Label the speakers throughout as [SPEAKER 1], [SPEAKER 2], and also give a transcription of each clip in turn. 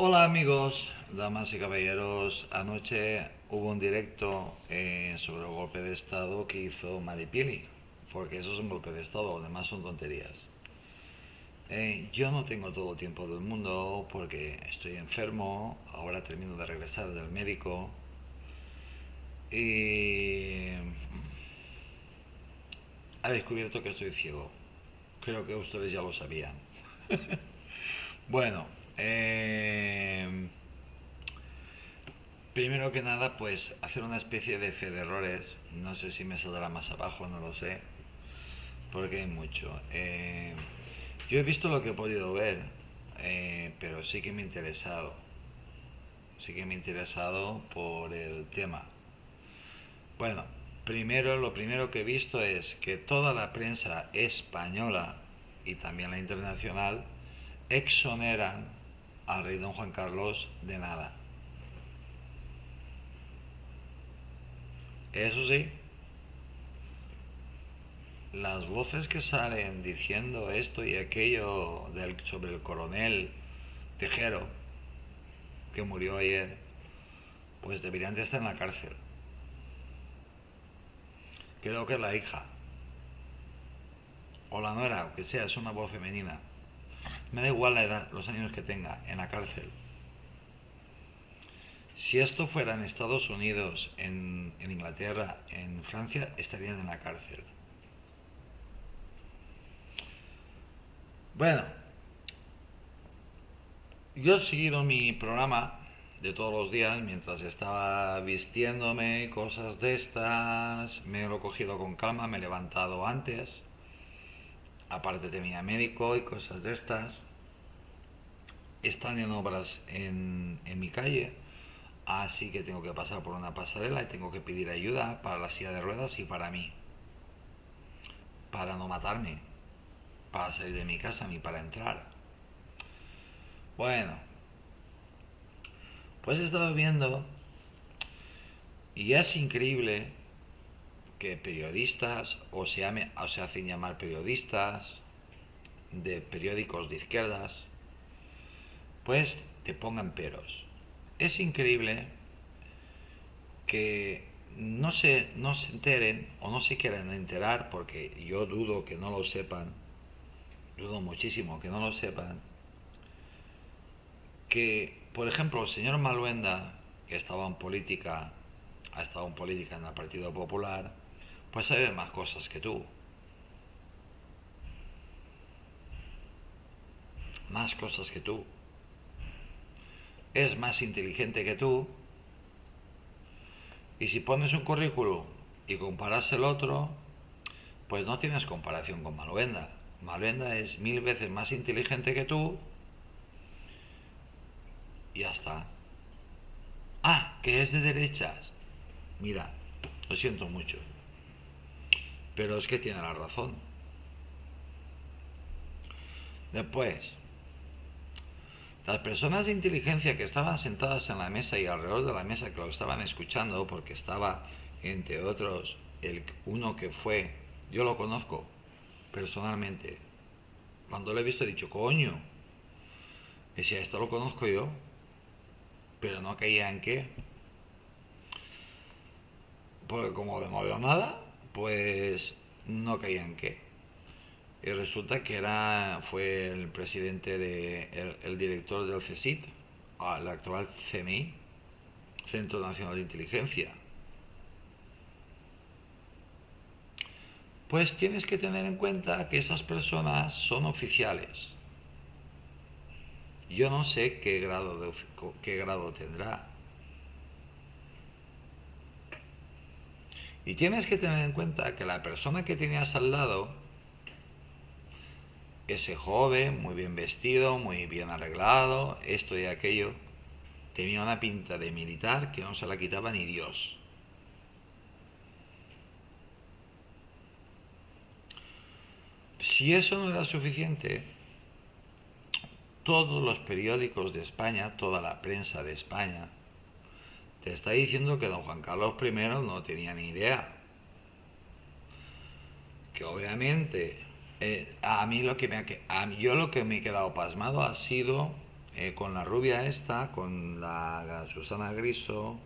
[SPEAKER 1] Hola amigos, damas y caballeros. Anoche hubo un directo sobre el golpe de estado que hizo Maripili, porque eso es un golpe de estado, lo demás son tonterías. Yo no tengo todo el tiempo del mundo porque estoy enfermo, ahora termino de regresar del médico y ha descubierto que estoy ciego. Creo que ustedes ya lo sabían. Bueno, eh, primero que nada, pues hacer una especie de fe de errores. No sé si me saldrá más abajo, no lo sé, porque hay mucho. Yo he visto lo que he podido ver, pero sí que me he interesado. Sí que me he interesado por el tema. Bueno, lo primero que he visto es que toda la prensa española y también la internacional exoneran al rey don Juan Carlos de nada. Eso sí, las voces que salen diciendo esto y aquello sobre el coronel Tejero, que murió ayer, pues deberían de estar en la cárcel. Creo que es la hija, o la nuera, o que sea, es una voz femenina. Me da igual la edad, los años que tenga, en la cárcel. Si esto fuera en Estados Unidos, en Inglaterra, en Francia, estarían en la cárcel. Bueno, yo he seguido mi programa de todos los días mientras estaba vistiéndome, cosas de estas. Me lo he cogido con calma, me he levantado antes. Aparte tenía médico y cosas de estas. Están en obras en mi calle, así que tengo que pasar por una pasarela y tengo que pedir ayuda para la silla de ruedas y para mí, para no matarme, para salir de mi casa ni para entrar. Bueno, pues he estado viendo y es increíble que periodistas o se hacen llamar periodistas de periódicos de izquierdas, pues te pongan peros. Es increíble que no se enteren o no se quieran enterar, porque yo dudo que no lo sepan, dudo muchísimo que no lo sepan, que, por ejemplo, el señor Maluenda, que ha estado en política en el Partido Popular, pues sabe más cosas que tú, más cosas que tú, es más inteligente que tú, y si pones un currículum y comparas el otro, pues no tienes comparación con Maluenda. Maluenda es 1000 veces más inteligente que tú y ya está. Ah, que es de derechas. Mira, lo siento mucho, pero es que tiene la razón. Después, las personas de inteligencia que estaban sentadas en la mesa y alrededor de la mesa que lo estaban escuchando, porque estaba, entre otros, uno que fue, yo lo conozco personalmente, cuando lo he visto he dicho, coño, decía, esto lo conozco yo, pero no caía en qué, porque como no veo nada, pues no caía en qué. Y resulta que fue el presidente el director del CSIC, el actual CNI, Centro Nacional de Inteligencia. Pues tienes que tener en cuenta que esas personas son oficiales. Yo no sé qué grado tendrá. Y tienes que tener en cuenta que la persona que tenías al lado, ese joven, muy bien vestido, muy bien arreglado, esto y aquello, tenía una pinta de militar que no se la quitaba ni Dios. Si eso no era suficiente, todos los periódicos de España, toda la prensa de España, te está diciendo que don Juan Carlos I no tenía ni idea. Que obviamente a mí lo que me ha, a mí, yo lo que me he quedado pasmado ha sido con la rubia esta, con la Susana Griso,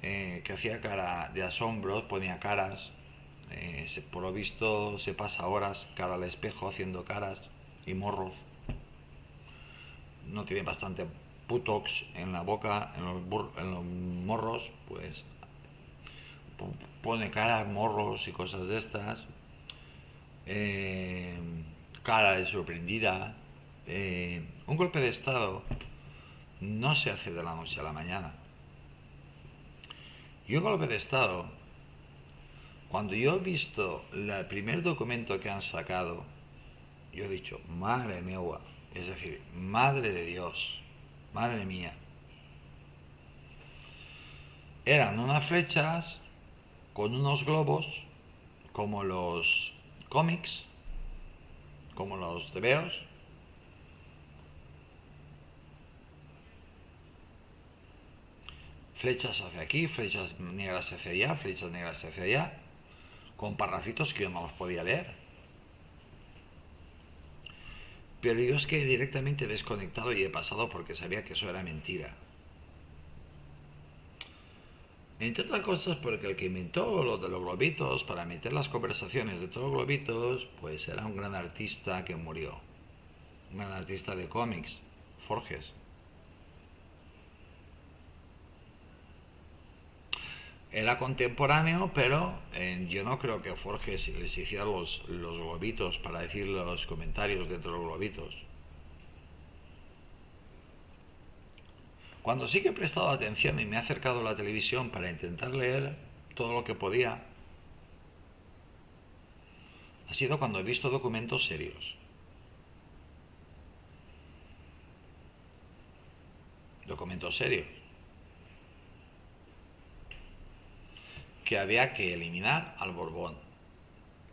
[SPEAKER 1] que hacía cara de asombro, ponía caras. Por lo visto se pasa horas cara al espejo haciendo caras y morros. No tiene bastante putox en la boca, en los morros, pues pone caras, morros y cosas de estas. Eh, Cara de sorprendida. Un golpe de estado no se hace de la noche a la mañana. Y un golpe de estado, cuando yo he visto el primer documento que han sacado, yo he dicho, madre mía, es decir, madre de Dios, madre mía. Eran unas flechas con unos globos, como los cómics, como los tebeos, flechas hacia aquí, flechas negras hacia allá, flechas negras hacia allá, con parrafitos que yo no los podía leer. Pero yo es que directamente he desconectado y he pasado porque sabía que eso era mentira. Entre otras cosas porque el que inventó lo de los globitos para meter las conversaciones de todos los globitos, pues era un gran artista que murió. Un gran artista de cómics, Forges. Era contemporáneo, pero yo no creo que Forges les hiciera los globitos para decir los comentarios dentro de los globitos. Cuando sí que he prestado atención y me he acercado a la televisión para intentar leer todo lo que podía, ha sido cuando he visto documentos serios. Documentos serios. Que había que eliminar al Borbón.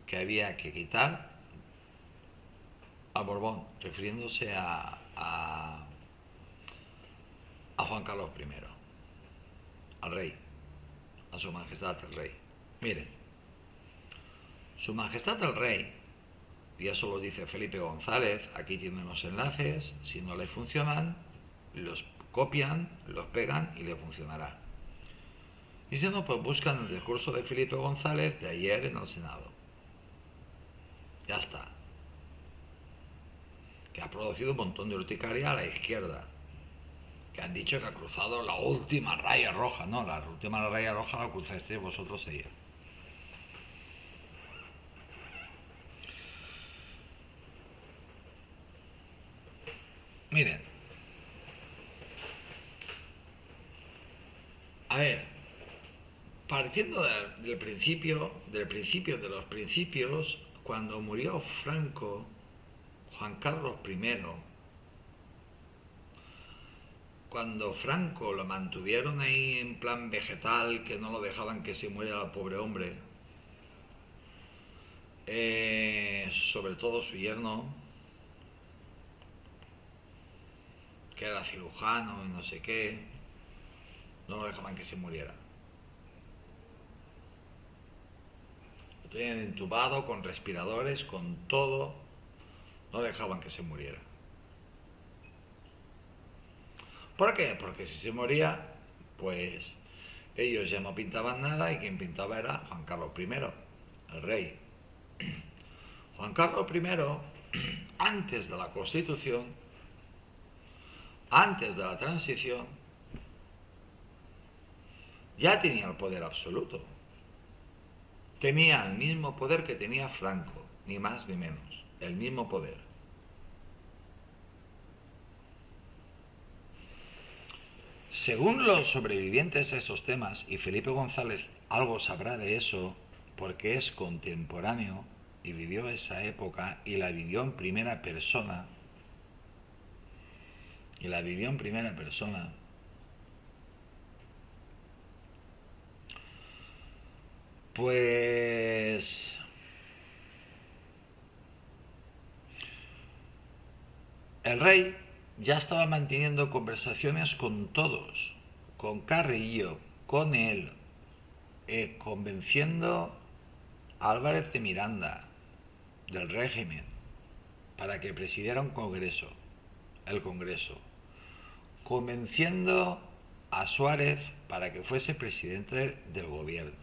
[SPEAKER 1] Que había que quitar al Borbón, refiriéndose a Juan Carlos I, al rey, a su majestad el rey. Miren, su majestad el rey, y eso lo dice Felipe González, aquí tienen los enlaces, si no le funcionan, los copian, los pegan y le funcionará. Diciendo, pues buscan el discurso de Felipe González de ayer en el Senado. Ya está. Que ha producido un montón de urticaria a la izquierda. Que han dicho que ha cruzado la última raya roja. No, la última raya roja la cruzasteis vosotros ayer. Miren. A ver, partiendo del principio de los principios, cuando murió Franco, Juan Carlos I, cuando Franco lo mantuvieron ahí en plan vegetal, que no lo dejaban que se muera el pobre hombre, sobre todo su yerno, que era cirujano y no sé qué, no lo dejaban que se muriera. Lo tenían entubado, con respiradores, con todo, no dejaban que se muriera. ¿Por qué? Porque si se moría, pues ellos ya no pintaban nada y quien pintaba era Juan Carlos I, el rey. Juan Carlos I, antes de la Constitución, antes de la transición, ya tenía el poder absoluto. Tenía el mismo poder que tenía Franco, ni más ni menos, el mismo poder. Según los sobrevivientes a esos temas, y Felipe González algo sabrá de eso, porque es contemporáneo y vivió esa época y la vivió en primera persona, pues el rey ya estaba manteniendo conversaciones con todos, con Carrillo, con él, convenciendo a Álvarez de Miranda del régimen para que presidiera un congreso, el Congreso. convenciendo a Suárez para que fuese presidente del gobierno.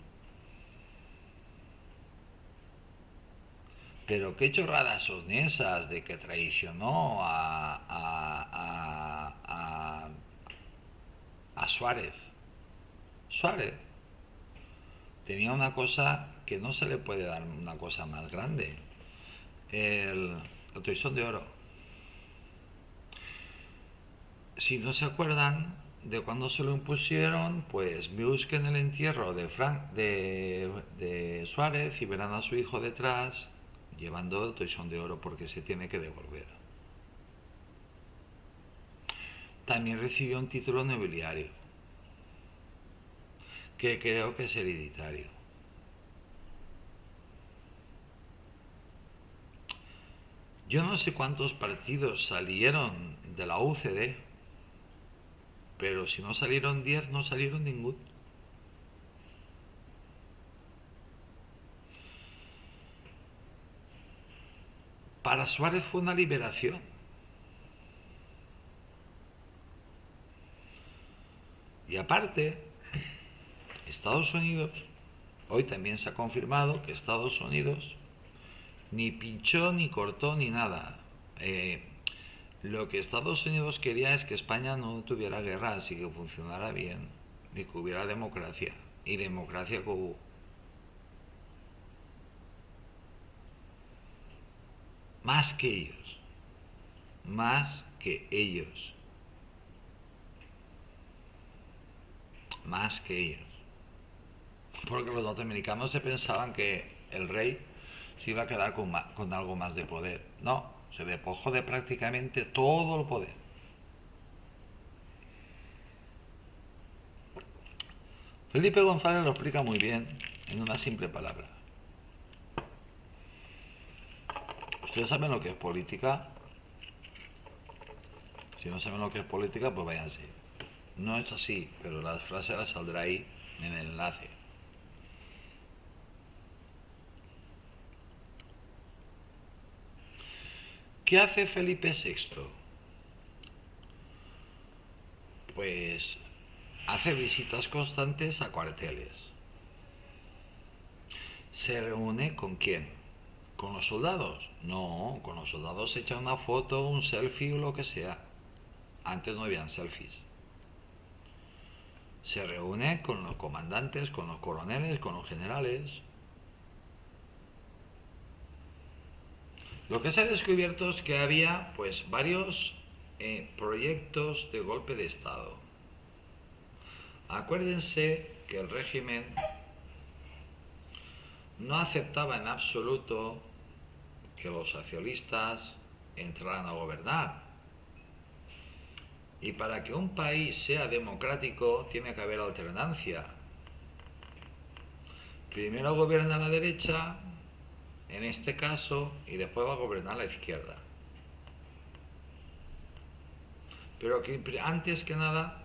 [SPEAKER 1] Pero qué chorradas son esas de que traicionó a Suárez. Suárez tenía una cosa que no se le puede dar una cosa más grande. El toisón de oro. Si no se acuerdan de cuando se lo impusieron, pues busquen el entierro de Suárez y verán a su hijo detrás llevando el toisón de oro porque se tiene que devolver. También recibió un título nobiliario, que creo que es hereditario. Yo no sé cuántos partidos salieron de la UCD, pero si no salieron 10, no salieron ninguno. Para Suárez fue una liberación. Y aparte, Estados Unidos, hoy también se ha confirmado que Estados Unidos ni pinchó, ni cortó, ni nada. Lo que Estados Unidos quería es que España no tuviera guerra, así que funcionara bien, y que hubiera democracia. Y democracia que hubo. Más que ellos. Más que ellos. Más que ellos. Porque los norteamericanos se pensaban que el rey se iba a quedar con algo más de poder. No, se despojó de prácticamente todo el poder. Felipe González lo explica muy bien en una simple palabra. ¿Ustedes saben lo que es política? Si no saben lo que es política, pues váyanse. No es así, pero la frase la saldrá ahí en el enlace. ¿Qué hace Felipe VI? Pues hace visitas constantes a cuarteles. ¿Se reúne con quién? ¿Con los soldados? No, con los soldados se echa una foto, un selfie o lo que sea. Antes no habían selfies. Se reúne con los comandantes, con los coroneles, con los generales. Lo que se ha descubierto es que había pues varios proyectos de golpe de Estado. Acuérdense que el régimen no aceptaba en absoluto que los socialistas entraran a gobernar. Y para que un país sea democrático tiene que haber alternancia. Primero gobierna la derecha, en este caso, y después va a gobernar la izquierda. Pero que antes que nada,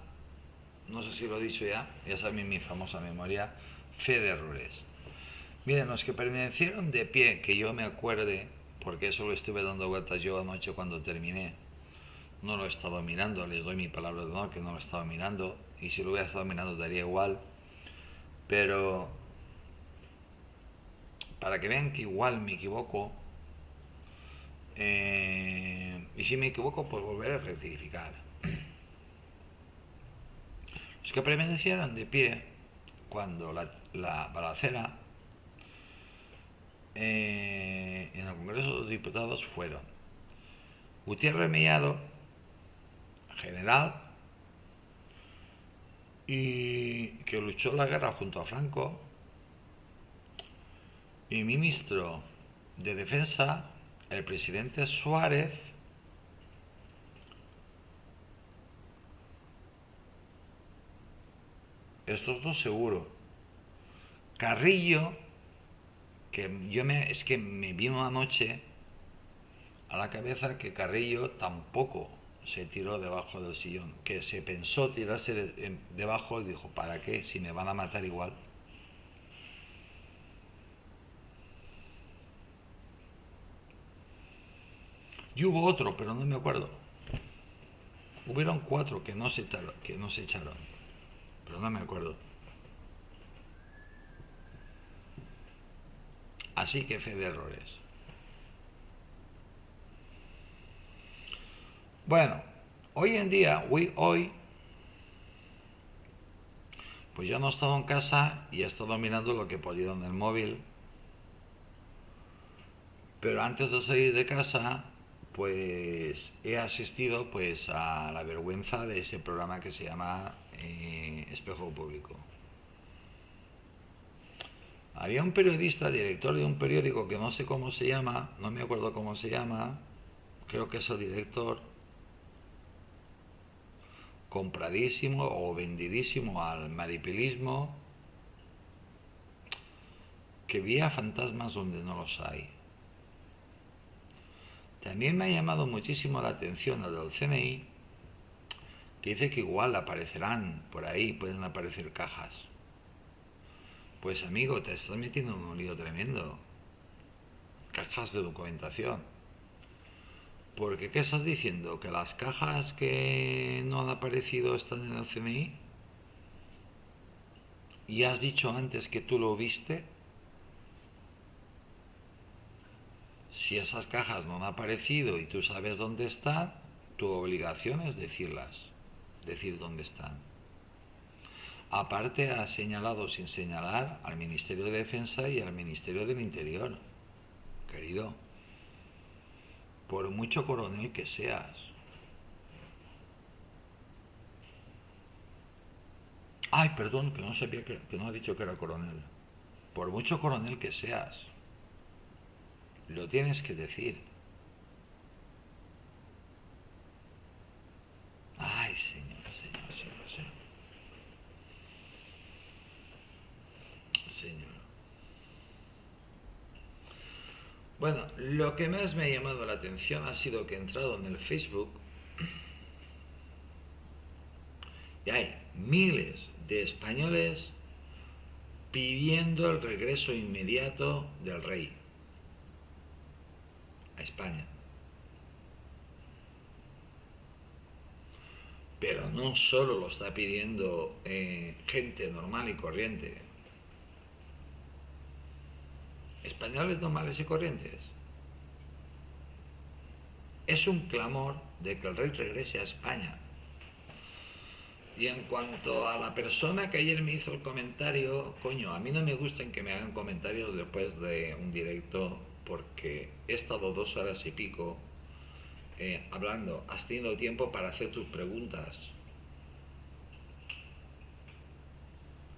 [SPEAKER 1] no sé si lo he dicho ya saben mi famosa memoria, fe de errores. Miren, los que permanecieron de pie, que yo me acuerde, porque eso lo estuve dando vueltas yo anoche cuando terminé, no lo he estado mirando, les doy mi palabra de honor que no lo he estado mirando, y si lo hubiera estado mirando daría igual, pero para que vean que igual me equivoco, y si me equivoco pues volveré a rectificar. Los que permanecieron de pie cuando la balacera en el Congreso de los Diputados fueron Gutiérrez Mellado, general, y que luchó la guerra junto a Franco, y ministro de Defensa, el presidente Suárez, estos dos seguro. Carrillo, es que me vino anoche a la cabeza que Carrillo tampoco se tiró debajo del sillón, que se pensó tirarse debajo y dijo, ¿para qué? Si me van a matar igual. Y hubo otro, pero no me acuerdo. Hubieron 4 que no se echaron, pero no me acuerdo. Así que fe de errores. Bueno, hoy en día, hoy, pues yo no he estado en casa y he estado mirando lo que he podido en el móvil, pero antes de salir de casa, pues he asistido pues a la vergüenza de ese programa que se llama Espejo Público. Había un periodista, director de un periódico que no sé cómo se llama, no me acuerdo cómo se llama, creo que es el director, compradísimo o vendidísimo al maripilismo, que veía fantasmas donde no los hay. También me ha llamado muchísimo la atención lo del CNI, que dice que igual aparecerán por ahí, pueden aparecer cajas. Pues amigo, te estás metiendo en un lío tremendo. Cajas de documentación. Porque ¿qué estás diciendo? ¿Que las cajas que no han aparecido están en el CNI? ¿Y has dicho antes que tú lo viste? Si esas cajas no han aparecido y tú sabes dónde están, tu obligación es decir dónde están. Aparte, ha señalado sin señalar al Ministerio de Defensa y al Ministerio del Interior. Querido, por mucho coronel que seas. Ay, perdón, que no sabía que no ha dicho que era coronel. Por mucho coronel que seas, lo tienes que decir. Ay, señor, señor, señor, señor. Señor. Bueno, lo que más me ha llamado la atención ha sido que he entrado en el Facebook y hay miles de españoles pidiendo el regreso inmediato del rey a España. Pero no solo lo está pidiendo gente normal y corriente. Españoles normales y corrientes. Es un clamor de que el rey regrese a España. Y en cuanto a la persona que ayer me hizo el comentario, coño, a mí no me gustan que me hagan comentarios después de un directo porque he estado 2 horas y pico hablando. Has tenido tiempo para hacer tus preguntas.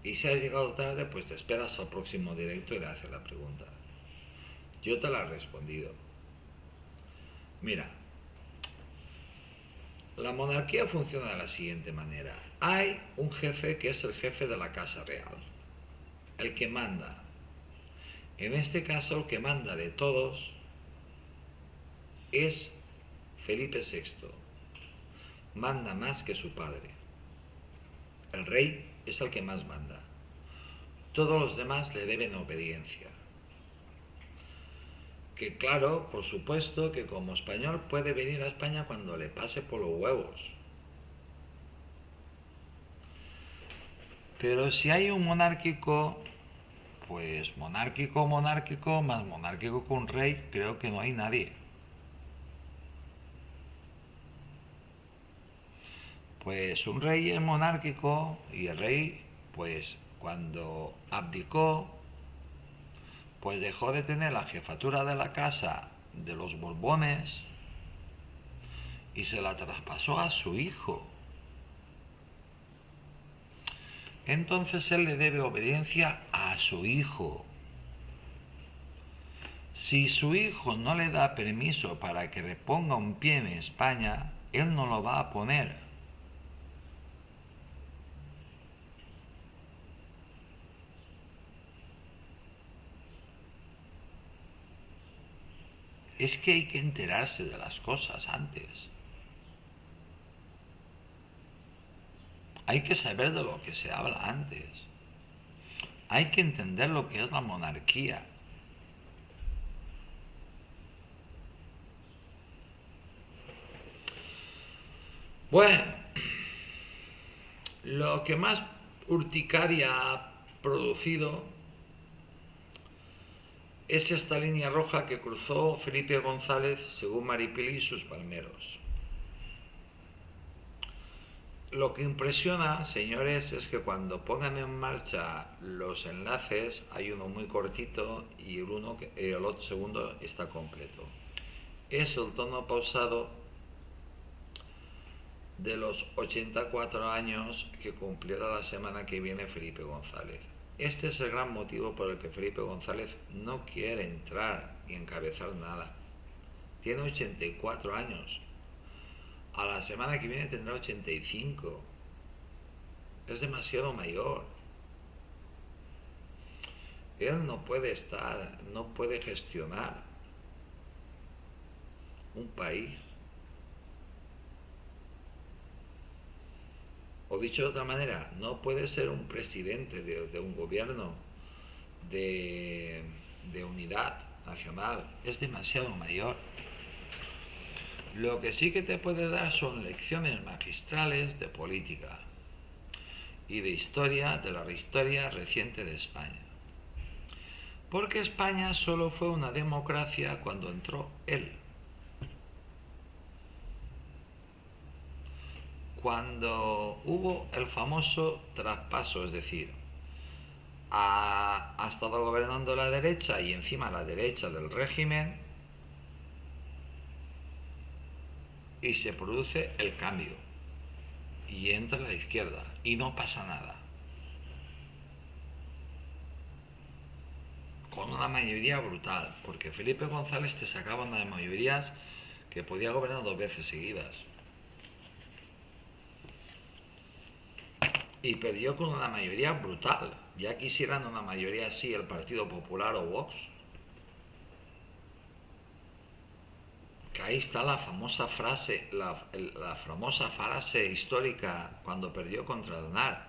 [SPEAKER 1] Y si has llegado tarde, pues te esperas al próximo directo y le haces la pregunta. Yo te la he respondido. Mira, la monarquía funciona de la siguiente manera. Hay un jefe que es el jefe de la Casa Real, el que manda. En este caso, el que manda de todos es Felipe VI. Manda más que su padre. El rey es el que más manda. Todos los demás le deben obediencia. Que claro, por supuesto, que como español puede venir a España cuando le pase por los huevos. Pero si hay un monárquico, pues monárquico, más monárquico que un rey, creo que no hay nadie. Pues un rey es monárquico y el rey, pues cuando abdicó, pues dejó de tener la jefatura de la casa de los Borbones y se la traspasó a su hijo. Entonces él le debe obediencia a su hijo. Si su hijo no le da permiso para que reponga un pie en España, él no lo va a poner. Es que hay que enterarse de las cosas antes. Hay que saber de lo que se habla antes. Hay que entender lo que es la monarquía. Bueno, lo que más urticaria ha producido es esta línea roja que cruzó Felipe González según Maripili y sus palmeros. Lo que impresiona, señores, es que cuando pongan en marcha los enlaces hay uno muy cortito y el otro segundo está completo. Es el tono pausado de los 84 años que cumplirá la semana que viene Felipe González. Este es el gran motivo por el que Felipe González no quiere entrar y encabezar nada. Tiene 84 años. A la semana que viene tendrá 85. Es demasiado mayor. Él no puede estar, no puede gestionar un país. O dicho de otra manera, no puede ser un presidente de un gobierno de unidad nacional. Es demasiado mayor. Lo que sí que te puede dar son lecciones magistrales de política y de historia, de la historia reciente de España. Porque España solo fue una democracia cuando entró él. Cuando hubo el famoso traspaso, es decir, ha estado gobernando la derecha y encima la derecha del régimen y se produce el cambio y entra la izquierda y no pasa nada. Con una mayoría brutal, porque Felipe González te sacaba unas mayorías que podía gobernar 2 veces seguidas. Y perdió con una mayoría brutal. Ya quisieran una mayoría así el Partido Popular o Vox. Que ahí está la famosa frase, la famosa frase histórica cuando perdió contra Aznar.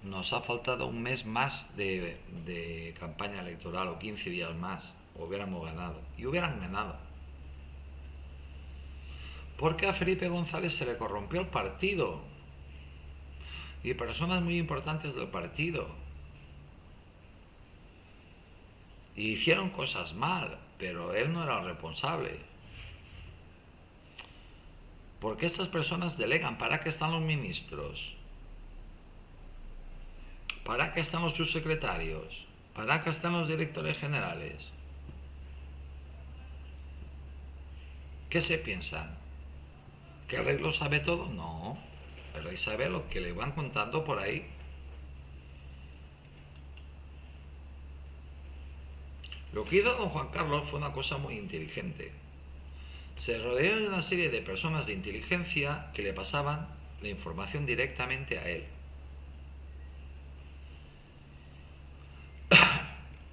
[SPEAKER 1] Nos ha faltado un mes más de campaña electoral o 15 días más. Hubiéramos ganado. Y hubieran ganado. Porque a Felipe González se le corrompió el partido. Y personas muy importantes del partido. Y hicieron cosas mal, pero él no era el responsable. Porque estas personas delegan. ¿Para qué están los ministros? ¿Para qué están los subsecretarios? ¿Para qué están los directores generales? ¿Qué se piensan? ¿Que el rey lo sabe todo? No. El rey sabe lo que le van contando por ahí. Lo que hizo don Juan Carlos fue una cosa muy inteligente. Se rodeó de una serie de personas de inteligencia que le pasaban la información directamente a él.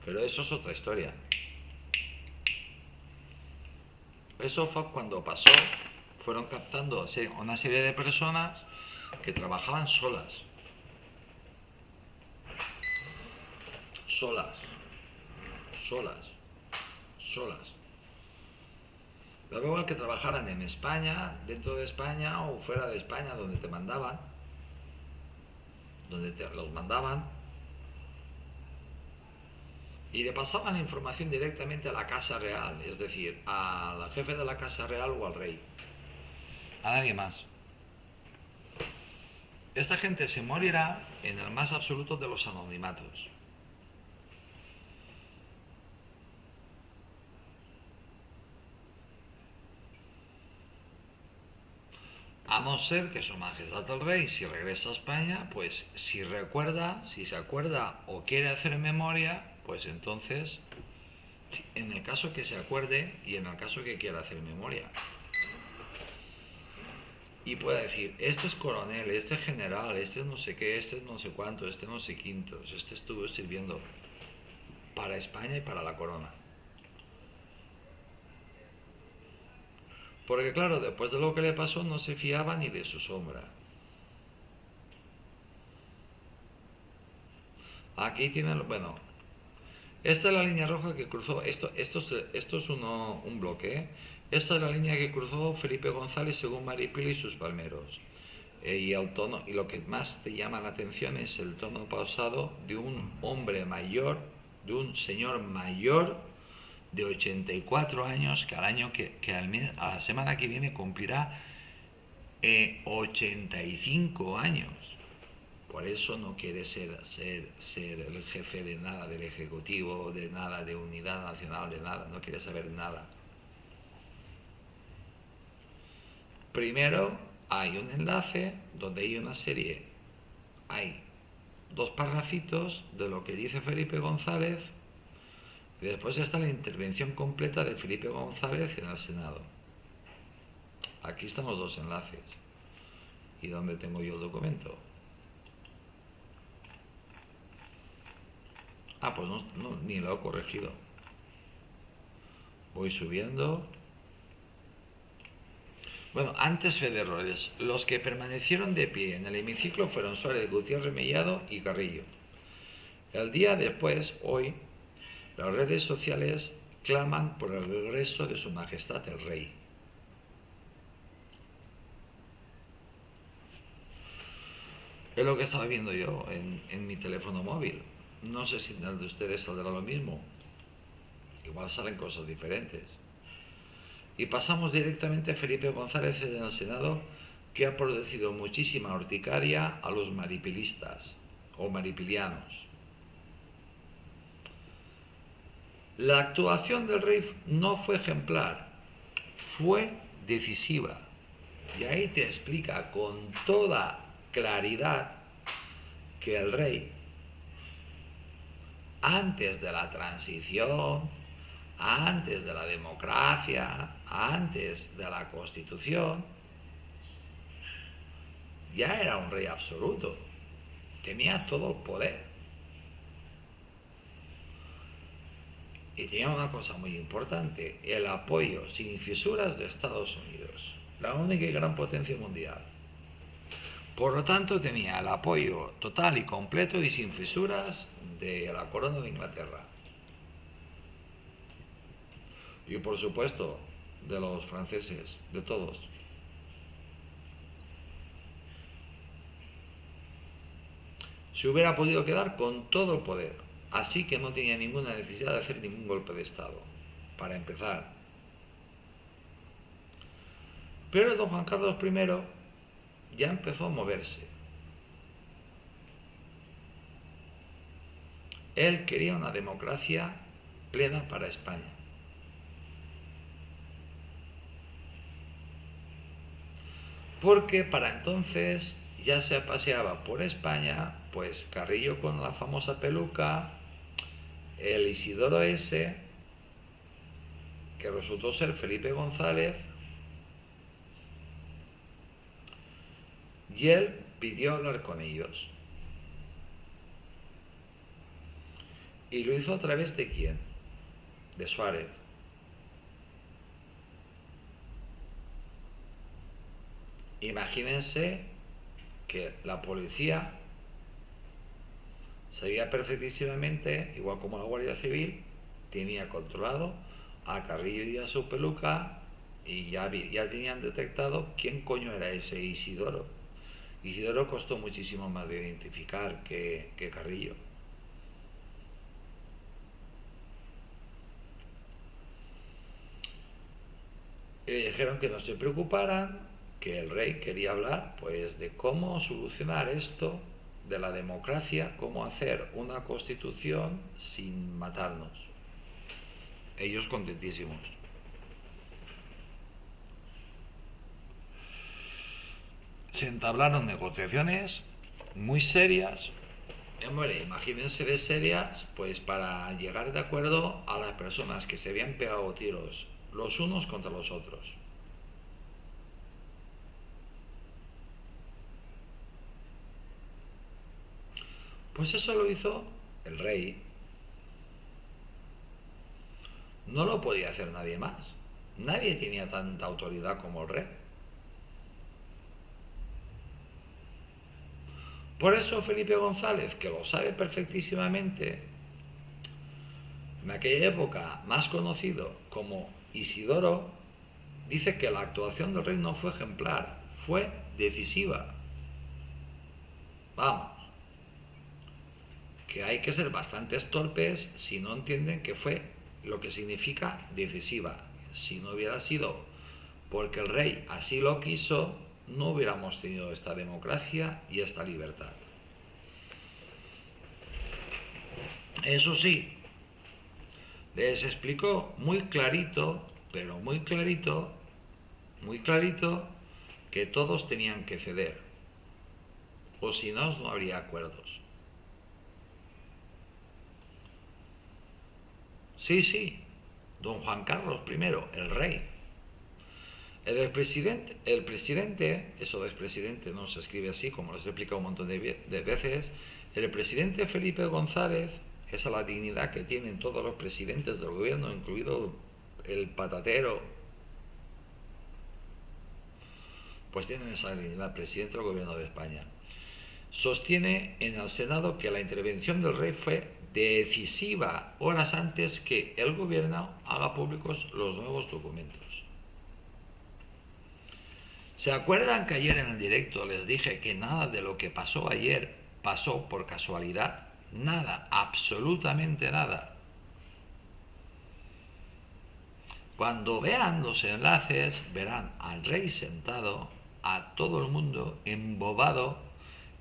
[SPEAKER 1] Pero eso es otra historia. Eso fue cuando pasó, fueron captando una serie de personas que trabajaban solas. Solas. Da igual que trabajaran en España, dentro de España o fuera de España, donde te mandaban, donde te los mandaban, y le pasaban la información directamente a la Casa Real, es decir, al jefe de la Casa Real o al rey. A nadie más. Esta gente se morirá en el más absoluto de los anonimatos. A no ser que su majestad el rey, si regresa a España, pues si se acuerda o quiere hacer memoria, pues entonces, en el caso que se acuerde y en el caso que quiera hacer memoria. Y pueda decir, este es coronel, este es general, este es no sé qué, este es no sé cuánto, este no sé quintos, este estuvo sirviendo para España y para la corona. Porque claro, después de lo que le pasó no se fiaba ni de su sombra. Aquí tienen, bueno, esta es la línea roja que cruzó, esto es un bloque, ¿eh? Esta es la línea que cruzó Felipe González según Maripili y sus palmeros. Y lo que más te llama la atención es el tono pausado de un hombre mayor, de un señor mayor de 84 años que a la semana que viene cumplirá 85 años. Por eso no quiere ser el jefe de nada del Ejecutivo, de nada, de Unidad Nacional, de nada, no quiere saber nada. Primero hay un enlace donde hay dos parrafitos de lo que dice Felipe González y después está la intervención completa de Felipe González en el Senado. Aquí están los dos enlaces. ¿Y dónde tengo yo el documento? Pues no, ni lo he corregido. Voy subiendo. Bueno, antes fe de errores. Los que permanecieron de pie en el hemiciclo fueron Suárez, Gutiérrez, Mellado y Carrillo. El día después, hoy, las redes sociales claman por el regreso de su majestad el rey. Es lo que estaba viendo yo en mi teléfono móvil. No sé si en el de ustedes saldrá lo mismo. Igual salen cosas diferentes. Y pasamos directamente a Felipe González en el Senado, que ha producido muchísima urticaria a los maripilistas o maripilianos. La actuación del rey no fue ejemplar, fue decisiva. Y ahí te explica con toda claridad que el rey, antes de la transición, antes de la democracia, antes de la Constitución, ya era un rey absoluto, tenía todo el poder. Y tenía una cosa muy importante, el apoyo sin fisuras de Estados Unidos, la única y gran potencia mundial. Por lo tanto, tenía el apoyo total y completo y sin fisuras de la corona de Inglaterra. Y por supuesto, de los franceses, de todos. Se hubiera podido quedar con todo el poder, así que no tenía ninguna necesidad de hacer ningún golpe de Estado, para empezar. Pero don Juan Carlos I ya empezó a moverse. Él quería una democracia plena para España. Porque para entonces ya se paseaba por España, pues Carrillo con la famosa peluca, el Isidoro S, que resultó ser Felipe González, y él pidió hablar con ellos. ¿Y lo hizo a través de quién? De Suárez. Imagínense que la policía sabía perfectísimamente, igual como la Guardia Civil, tenía controlado a Carrillo y a su peluca y ya tenían detectado quién coño era ese Isidoro. Isidoro costó muchísimo más de identificar que Carrillo. Y le dijeron que no se preocuparan, que el rey quería hablar pues de cómo solucionar esto de la democracia, cómo hacer una constitución sin matarnos. Ellos contentísimos. Se entablaron negociaciones muy serias. Hombre, imagínense de serias, pues para llegar de acuerdo a las personas que se habían pegado tiros los unos contra los otros. Pues eso lo hizo el rey. No lo podía hacer nadie más. Nadie tenía tanta autoridad como el rey. Por eso Felipe González, que lo sabe perfectísimamente, en aquella época más conocido como Isidoro, dice que la actuación del rey no fue ejemplar, fue decisiva. Vamos, que hay que ser bastantes torpes si no entienden que fue lo que significa decisiva. Si no hubiera sido porque el rey así lo quiso, no hubiéramos tenido esta democracia y esta libertad. Eso sí, les explicó muy clarito, pero muy clarito, que todos tenían que ceder, o si no, no habría acuerdos. Sí, sí, don Juan Carlos I, el rey. El presidente, eso de expresidente no se escribe así, como les he explicado un montón de veces, el presidente Felipe González, esa es la dignidad que tienen todos los presidentes del gobierno, incluido el patatero, pues tienen esa dignidad, presidente del gobierno de España. Sostiene en el Senado que la intervención del rey fue decisiva horas antes que el gobierno haga públicos los nuevos documentos. ¿Se acuerdan que ayer en el directo les dije que nada de lo que pasó ayer pasó por casualidad? Nada, absolutamente nada. Cuando vean los enlaces, verán al rey sentado, a todo el mundo embobado,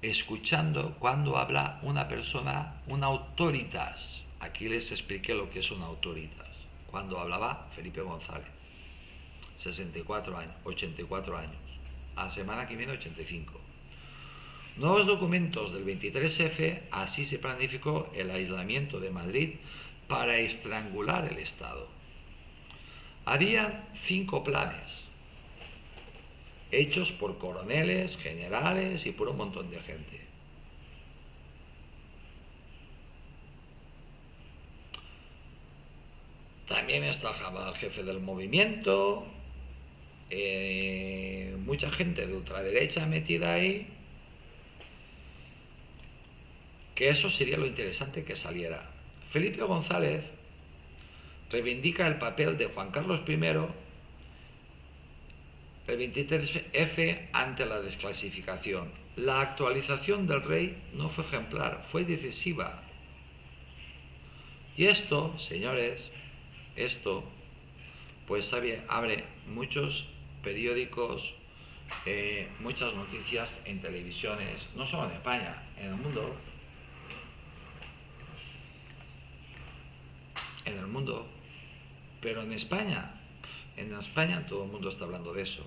[SPEAKER 1] escuchando cuando habla una persona, un autoritas. Aquí les expliqué lo que es un autoritas. Cuando hablaba Felipe González, 64 años, 84 años. A semana que viene 85. Nuevos documentos del 23F, así se planificó el aislamiento de Madrid para estrangular el Estado. Había 5 planes, hechos por coroneles, generales y por un montón de gente. También estaba el jefe del movimiento, mucha gente de ultraderecha metida ahí, que eso sería lo interesante que saliera. Felipe González reivindica el papel de Juan Carlos I, el 23F, ante la desclasificación. La actualización del rey no fue ejemplar, fue decisiva. Y esto, señores, esto pues abre muchos periódicos, muchas noticias en televisiones, no solo en España, en el mundo. En el mundo. Pero en España todo el mundo está hablando de eso.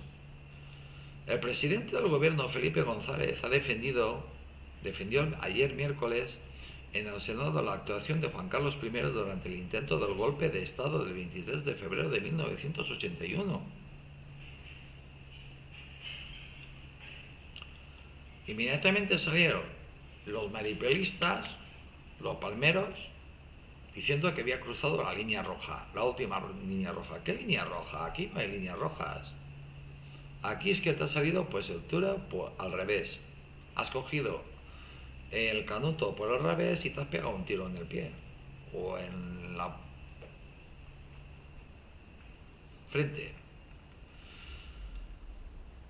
[SPEAKER 1] El presidente del gobierno, Felipe González, defendió ayer miércoles en el Senado la actuación de Juan Carlos I durante el intento del golpe de Estado del 23 de febrero de 1981. Inmediatamente salieron los maripelistas, los palmeros, diciendo que había cruzado la línea roja, la última línea roja. ¿Qué línea roja? Aquí no hay líneas rojas. Aquí es que te ha salido pues el tiro al revés. Has cogido el canuto por el revés y te has pegado un tiro en el pie o en la frente.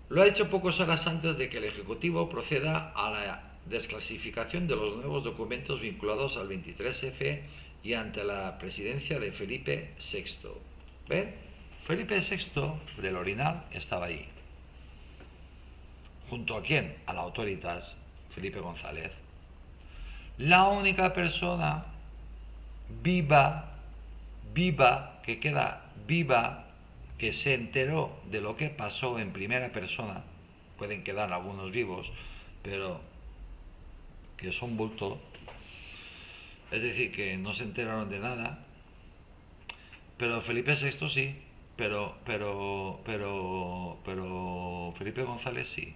[SPEAKER 1] Lo ha hecho pocas horas antes de que el Ejecutivo proceda a la desclasificación de los nuevos documentos vinculados al 23F y ante la presidencia de Felipe VI. ¿Ven? Felipe VI del Orinal estaba ahí. ¿Junto a quién? A la Autoritas, Felipe González. La única persona viva, que queda viva, que se enteró de lo que pasó en primera persona, pueden quedar algunos vivos, pero que son bulto, es decir, que no se enteraron de nada, pero Felipe VI sí, pero Felipe González sí.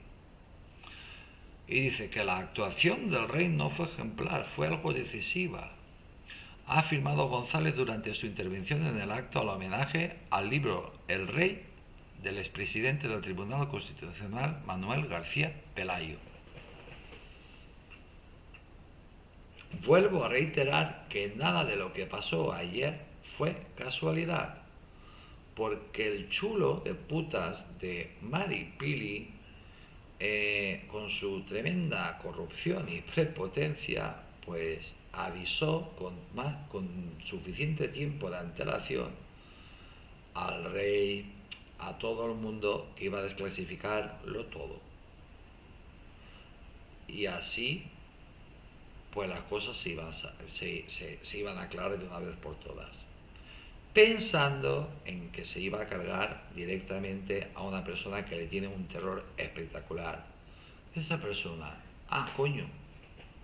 [SPEAKER 1] Y dice que la actuación del rey no fue ejemplar, fue algo decisiva. Ha afirmado González durante su intervención en el acto al homenaje al libro El Rey del expresidente del Tribunal Constitucional Manuel García Pelayo. Vuelvo a reiterar que nada de lo que pasó ayer fue casualidad. porque el chulo de putas de Mari Pili, con su tremenda corrupción y prepotencia, pues avisó con suficiente tiempo de antelación al rey, a todo el mundo, que iba a desclasificarlo todo. Y así, pues las cosas se iban a aclarar de una vez por todas, pensando en que se iba a cargar directamente a una persona que le tiene un terror espectacular. Esa persona, coño,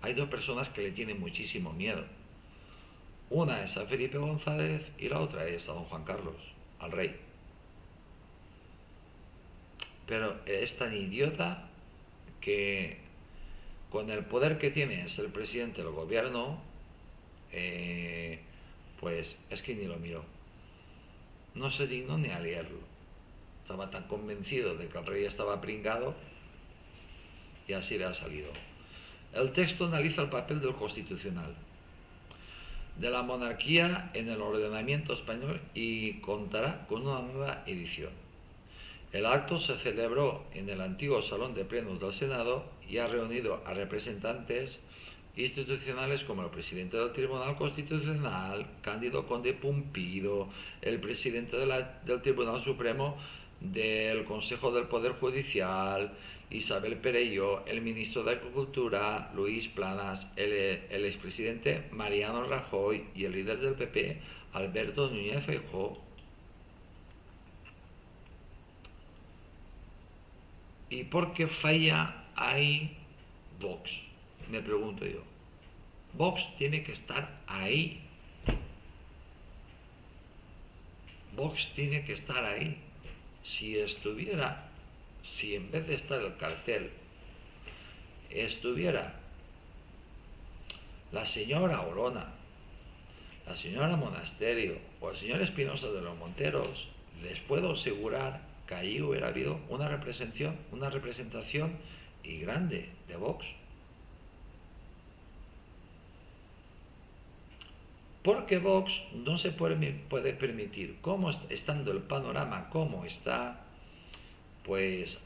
[SPEAKER 1] hay dos personas que le tienen muchísimo miedo. Una es a Felipe González y la otra es a don Juan Carlos, al rey. Pero es tan idiota que con el poder que tiene es el presidente del gobierno, pues es que ni lo miró. No se dignó ni a leerlo. Estaba tan convencido de que el rey estaba pringado y así le ha salido. El texto analiza el papel del Constitucional, de la monarquía en el ordenamiento español y contará con una nueva edición. El acto se celebró en el antiguo Salón de Plenos del Senado y ha reunido a representantes institucionales como el presidente del Tribunal Constitucional, Cándido Conde Pumpido, el presidente del Tribunal Supremo del Consejo del Poder Judicial, Isabel Perello, el ministro de Agricultura, Luis Planas, el expresidente Mariano Rajoy y el líder del PP, Alberto Núñez Feijóo. ¿Y por qué falla ahí Vox? Me pregunto yo. Vox tiene que estar ahí. Vox tiene que estar ahí. Si en vez de estar el cartel, estuviera la señora Orona, la señora Monasterio o el señor Espinosa de los Monteros, les puedo asegurar que allí hubiera habido una representación y grande de Vox. Porque Vox no se puede permitir, como estando el panorama como está, pues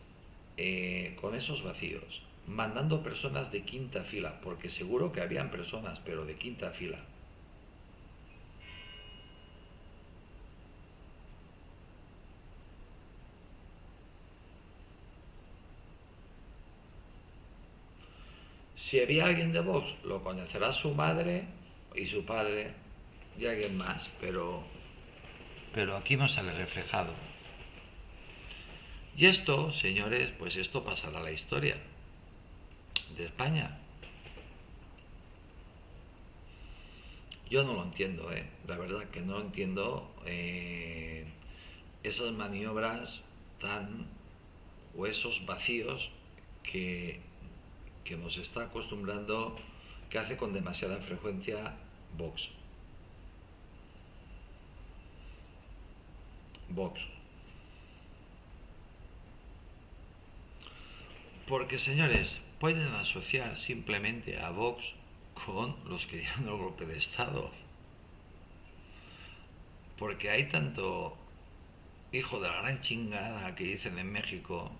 [SPEAKER 1] con esos vacíos, mandando personas de quinta fila, porque seguro que habían personas, pero de quinta fila. Si había alguien de Vox, lo conocerá su madre y su padre y alguien más, pero aquí no sale reflejado. Y esto, señores, pues esto pasará a la historia de España. Yo no lo entiendo, la verdad que no entiendo esas maniobras o esos vacíos que nos está acostumbrando, que hace con demasiada frecuencia Vox. Porque, señores, pueden asociar simplemente a Vox con los que dieron el golpe de Estado. Porque hay tanto hijo de la gran chingada que dicen en México,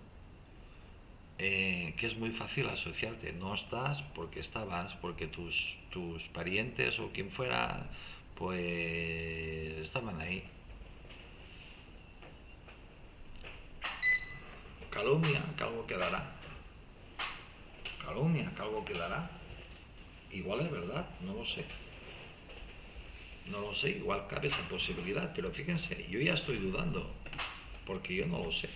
[SPEAKER 1] que es muy fácil asociarte. No estás porque estabas, porque tus parientes o quien fuera, pues estaban ahí. Calumnia, que algo quedará. Calumnia, que algo quedará. Igual es verdad, no lo sé. No lo sé, igual cabe esa posibilidad, pero fíjense, yo ya estoy dudando, porque yo no lo sé.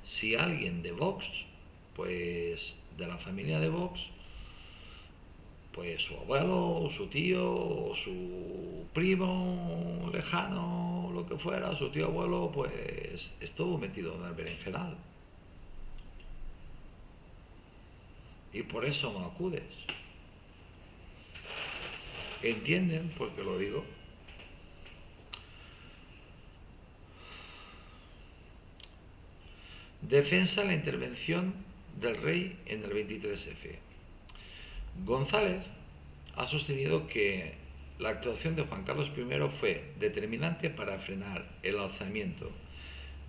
[SPEAKER 1] Si alguien de Vox, pues de la familia de Vox, pues su abuelo, o su tío, o su primo lejano, lo que fuera, su tío abuelo, pues estuvo metido en el berenjenal. Y por eso no acudes. ¿Entienden por qué lo digo? Defensa la intervención del rey en el 23F. González ha sostenido que la actuación de Juan Carlos I fue determinante para frenar el alzamiento.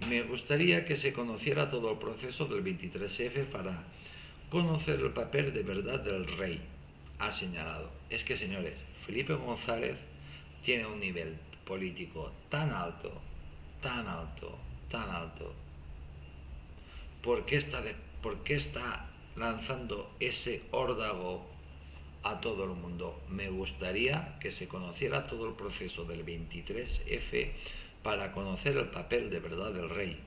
[SPEAKER 1] Me gustaría que se conociera todo el proceso del 23F para conocer el papel de verdad del rey, ha señalado. Es que, señores, Felipe González tiene un nivel político tan alto, tan alto, tan alto. ¿Por qué está lanzando ese órdago a todo el mundo? Me gustaría que se conociera todo el proceso del 23F para conocer el papel de verdad del rey,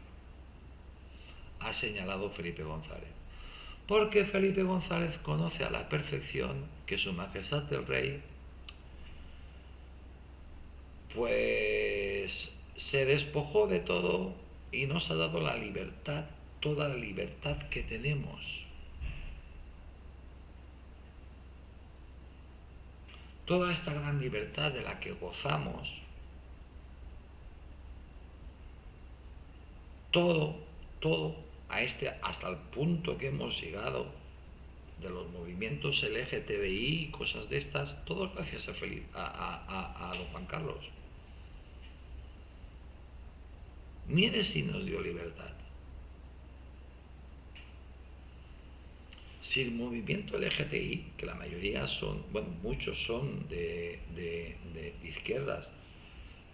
[SPEAKER 1] ha señalado Felipe González. Porque Felipe González conoce a la perfección que Su Majestad el Rey pues se despojó de todo y nos ha dado la libertad, toda la libertad que tenemos. Toda esta gran libertad de la que gozamos, todo hasta el punto que hemos llegado de los movimientos LGTBI y cosas de estas, todo gracias a don Juan Carlos. Mire si nos dio libertad. Si el movimiento LGTBI, que la mayoría son, bueno, muchos son de izquierdas,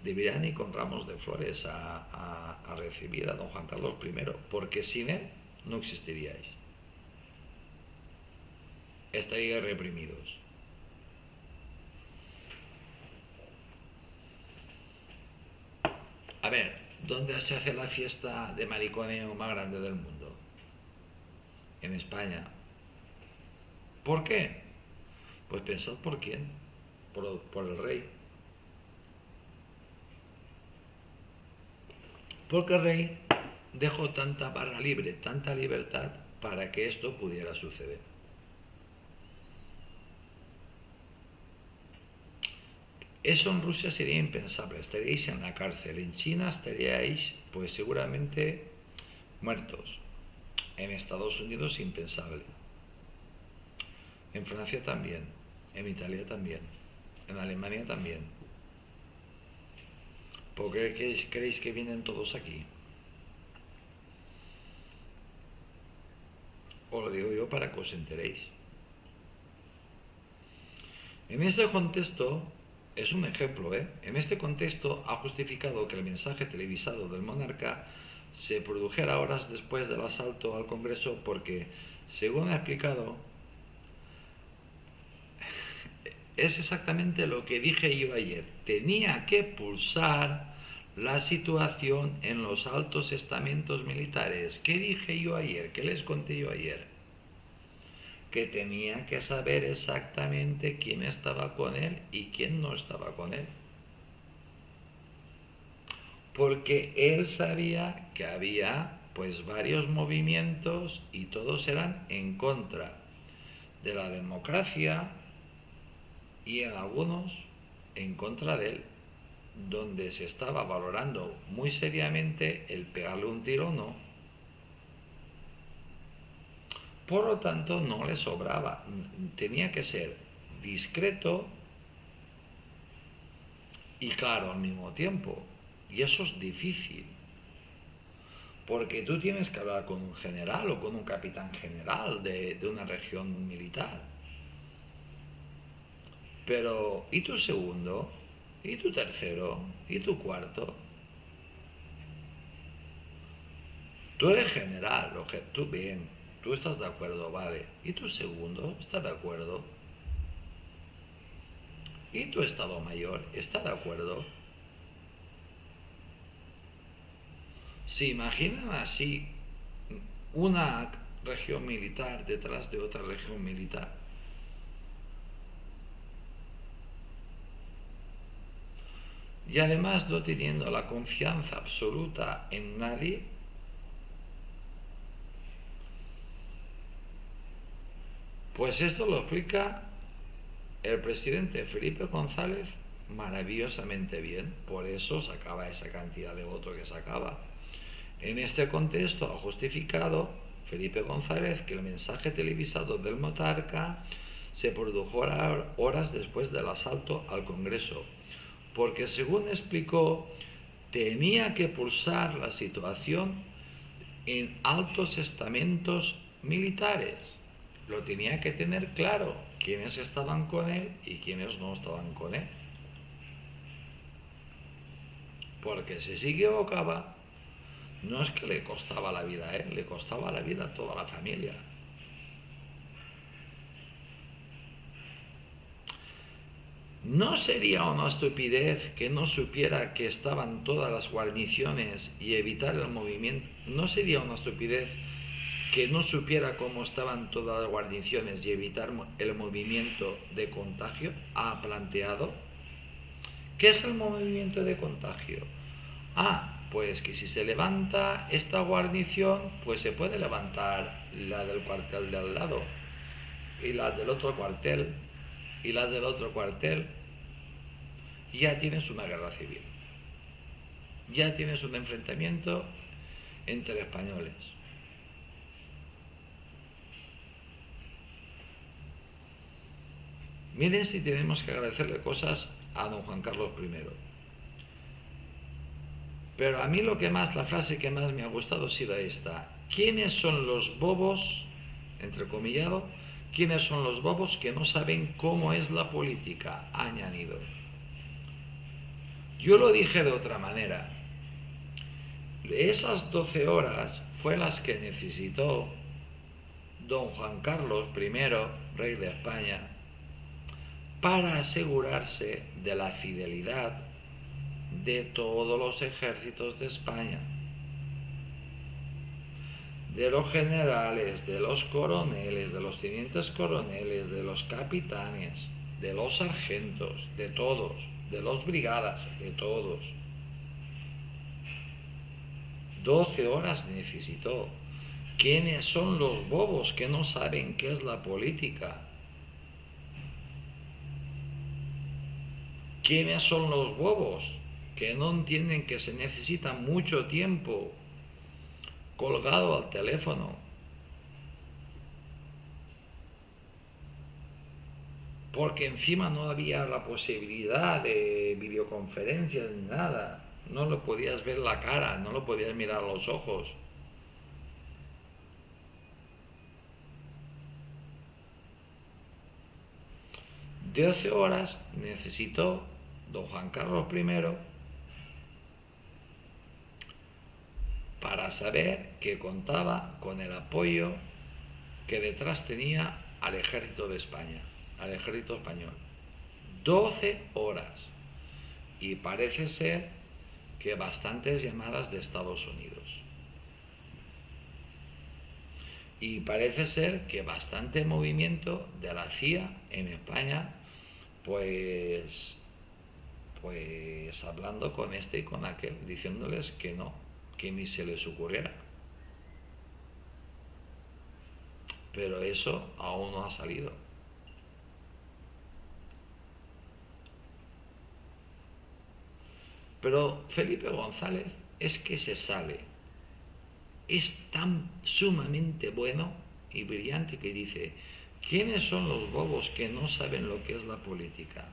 [SPEAKER 1] deberían ir con ramos de flores a recibir a don Juan Carlos I, porque sin él no existiríais. Estaríais reprimidos. A ver, ¿dónde se hace la fiesta de mariconeo más grande del mundo? En España. ¿Por qué? Pues pensad por quién. Por el rey. Porque el rey dejó tanta barra libre, tanta libertad para que esto pudiera suceder. Eso en Rusia sería impensable, estaríais en la cárcel. En China estaríais, pues seguramente, muertos. En Estados Unidos impensable. En Francia también. En Italia también. En Alemania también. ¿Por qué creéis que vienen todos aquí? Os lo digo yo para que os enteréis. En este contexto, es un ejemplo, en este contexto ha justificado que el mensaje televisado del monarca se produjera horas después del asalto al Congreso porque, según ha explicado, es exactamente lo que dije yo ayer. Tenía que pulsar la situación en los altos estamentos militares. ¿Qué dije yo ayer? ¿Qué les conté yo ayer? Que tenía que saber exactamente quién estaba con él y quién no estaba con él. Porque él sabía que había pues varios movimientos y todos eran en contra de la democracia y en algunos en contra de él, donde se estaba valorando muy seriamente el pegarle un tiro o no. Por lo tanto, no le sobraba, tenía que ser discreto y claro al mismo tiempo. Y eso es difícil, porque tú tienes que hablar con un general o con un capitán general de una región militar. Pero, ¿y tu segundo? ¿Y tu tercero? ¿Y tu cuarto? Tú eres general, tú bien, tú estás de acuerdo, vale. ¿Y tu segundo está de acuerdo? ¿Y tu estado mayor está de acuerdo? ¿Se imaginan así una región militar detrás de otra región militar? Y además no teniendo la confianza absoluta en nadie, pues esto lo explica el presidente Felipe González maravillosamente bien, por eso sacaba esa cantidad de votos que sacaba. En este contexto ha justificado Felipe González que el mensaje televisado del monarca se produjo horas después del asalto al Congreso, porque según explicó, tenía que pulsar la situación en altos estamentos militares. Lo tenía que tener claro, quiénes estaban con él y quiénes no estaban con él. Porque si se equivocaba, no es que le costaba la vida a él, le costaba la vida a toda la familia. ¿No sería una estupidez que no supiera que estaban todas las guarniciones y evitar el movimiento? ¿No sería una estupidez que no supiera cómo estaban todas las guarniciones y evitar el movimiento de contagio? Ha planteado. ¿Qué es el movimiento de contagio? Pues que si se levanta esta guarnición, pues se puede levantar la del cuartel de al lado, y la del otro cuartel, y la del otro cuartel, y ya tienes una guerra civil. Ya tienes un enfrentamiento entre españoles. Miren si tenemos que agradecerle cosas a don Juan Carlos I. Pero a mí la frase que más me ha gustado ha sido esta. ¿Quiénes son los bobos, entrecomillado, quiénes son los bobos que no saben cómo es la política? Ha añadido. Yo lo dije de otra manera. Esas 12 horas fue las que necesitó don Juan Carlos I, rey de España, para asegurarse de la fidelidad de todos los ejércitos de España, de los generales, de los coroneles, de los tenientes coroneles, de los capitanes, de los sargentos, de todos, de los brigadas, de todos. 12 horas necesitó. ¿Quiénes son los bobos que no saben qué es la política? ¿Quiénes son los bobos que no entienden que se necesita mucho tiempo colgado al teléfono? Porque encima no había la posibilidad de videoconferencias ni nada. No lo podías ver la cara, no lo podías mirar a los ojos. De 12 horas necesitó don Juan Carlos I para saber que contaba con el apoyo que detrás tenía al ejército de España, al ejército español. 12 horas. Y parece ser que bastantes llamadas de Estados Unidos. Y parece ser que bastante movimiento de la CIA en España, pues hablando con este y con aquel, diciéndoles que no, que ni se les ocurriera. Pero eso aún no ha salido. Pero Felipe González es que se sale. Es tan sumamente bueno y brillante que dice, ¿quiénes son los bobos que no saben lo que es la política?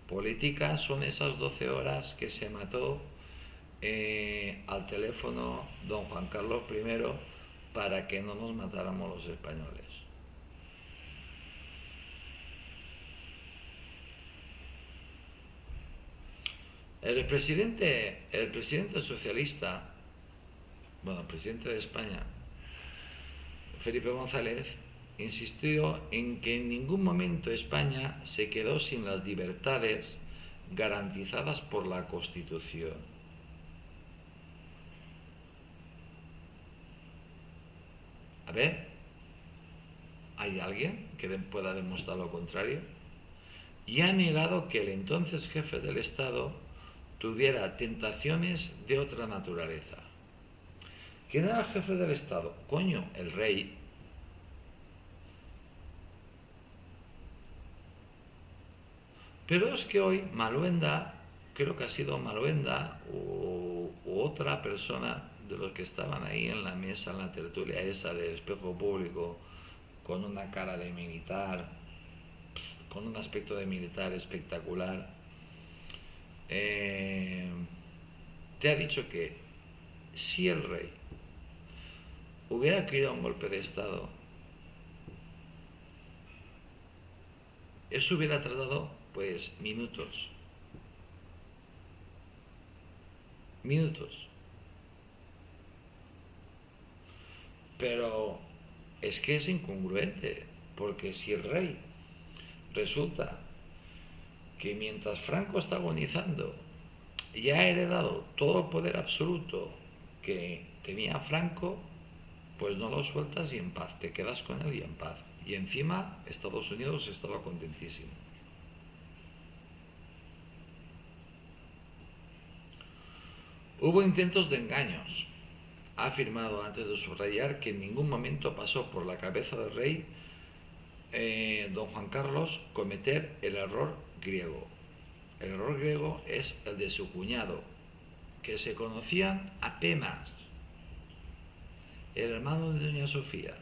[SPEAKER 1] Política son esas 12 horas que se mató al teléfono don Juan Carlos I para que no nos matáramos los españoles. El presidente socialista, el presidente de España, Felipe González, insistió en que en ningún momento España se quedó sin las libertades garantizadas por la Constitución. A ver, ¿hay alguien que pueda demostrar lo contrario? Y ha negado que el entonces jefe del Estado tuviera tentaciones de otra naturaleza. ¿Quién era el jefe del Estado? Coño, el rey. Pero es que hoy Maluenda, creo que ha sido Maluenda u otra persona de los que estaban ahí en la mesa, en la tertulia esa del espejo público, con una cara de militar, con un aspecto de militar espectacular, eh, te ha dicho que si el rey hubiera querido un golpe de Estado, eso hubiera tardado pues minutos, minutos. Pero es que es incongruente, porque si el rey resulta que mientras Franco está agonizando ya ha heredado todo el poder absoluto que tenía Franco, pues no lo sueltas y en paz, te quedas con él y en paz. Y encima Estados Unidos estaba contentísimo. Hubo intentos de engaños. Ha afirmado antes de subrayar que en ningún momento pasó por la cabeza del rey don Juan Carlos cometer el error griego. El error griego es el de su cuñado, que se conocían apenas, el hermano de doña Sofía.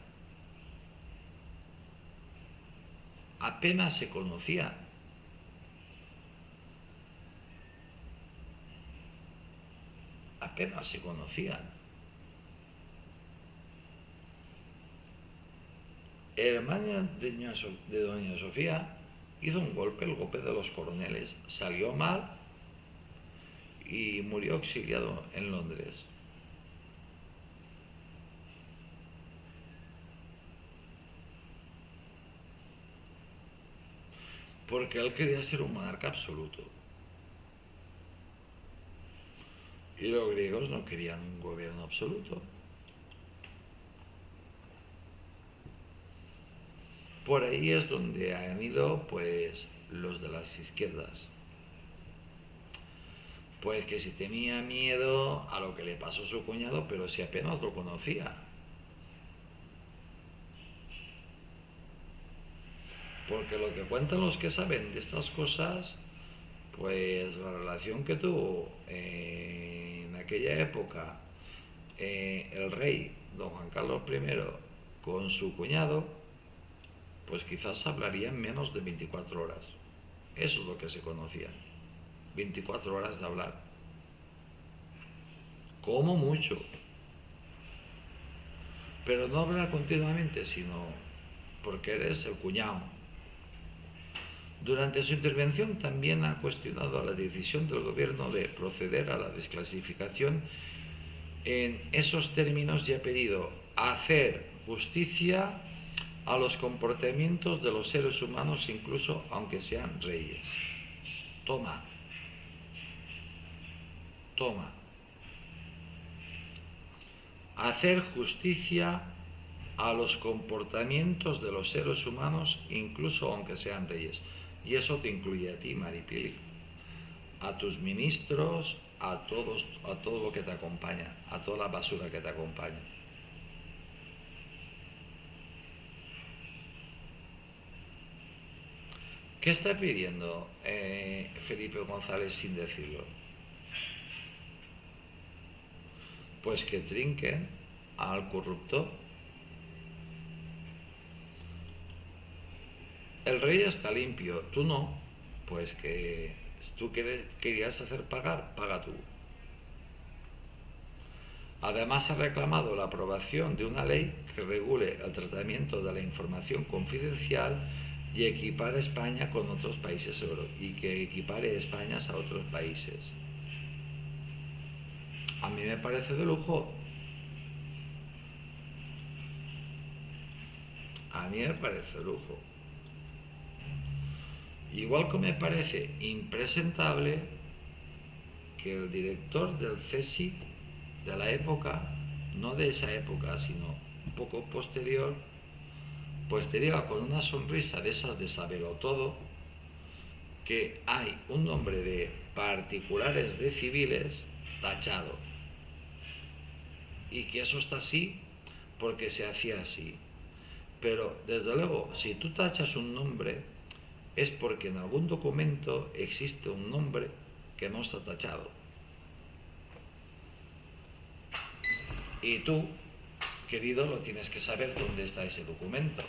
[SPEAKER 1] Apenas se conocían. Apenas se conocían. El hermano de doña Sofía hizo un golpe, el golpe de los coroneles. Salió mal y murió exiliado en Londres. Porque él quería ser un monarca absoluto. Y los griegos no querían un gobierno absoluto. Por ahí es donde han ido pues los de las izquierdas. Pues que si tenía miedo a lo que le pasó a su cuñado, pero si apenas lo conocía. Porque lo que cuentan los que saben de estas cosas, pues la relación que tuvo en aquella época el rey don Juan Carlos I con su cuñado, pues quizás hablarían menos de 24 horas. Eso es lo que se conocía. 24 horas de hablar. Como mucho. Pero no hablar continuamente, sino porque eres el cuñado. Durante su intervención también ha cuestionado la decisión del gobierno de proceder a la desclasificación en esos términos y ha pedido hacer justicia a los comportamientos de los seres humanos, incluso aunque sean reyes. Toma, toma. Hacer justicia a los comportamientos de los seres humanos, incluso aunque sean reyes. Y eso te incluye a ti, Maripili, a tus ministros, a todo lo que te acompaña, a toda la basura que te acompaña. ¿Qué está pidiendo Felipe González sin decirlo? Pues que trinquen al corrupto. El rey está limpio, tú no. Pues que tú querías hacer pagar, paga tú. Además ha reclamado la aprobación de una ley que regule el tratamiento de la información confidencial y equipare España con otros países y que equipare España a otros países. A mí me parece de lujo. A mí me parece de lujo. Igual que me parece impresentable que el director del CSIC de la época, no de esa época, sino un poco posterior, pues te diga con una sonrisa de esas de saberlo todo, que hay un nombre de particulares de civiles tachado. Y que eso está así porque se hacía así. Pero desde luego, si tú tachas un nombre, es porque en algún documento existe un nombre que no está tachado. Y tú, querido, lo tienes que saber dónde está ese documento.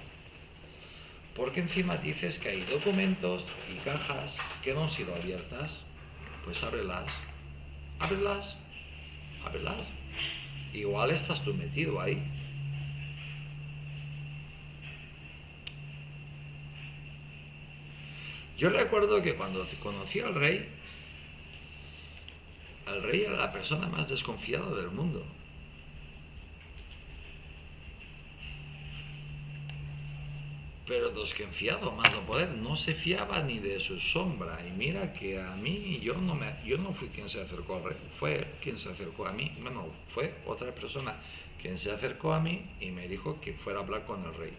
[SPEAKER 1] Porque encima dices que hay documentos y cajas que no han sido abiertas. Pues ábrelas, ábrelas, ábrelas. Igual estás tú metido ahí. Yo recuerdo que cuando conocí al rey era la persona más desconfiada del mundo. Pero desconfiado más no poder, no se fiaba ni de su sombra. Y mira que a mí, yo no fui quien se acercó al rey, fue quien se acercó a mí. Bueno, fue otra persona quien se acercó a mí y me dijo que fuera a hablar con el rey.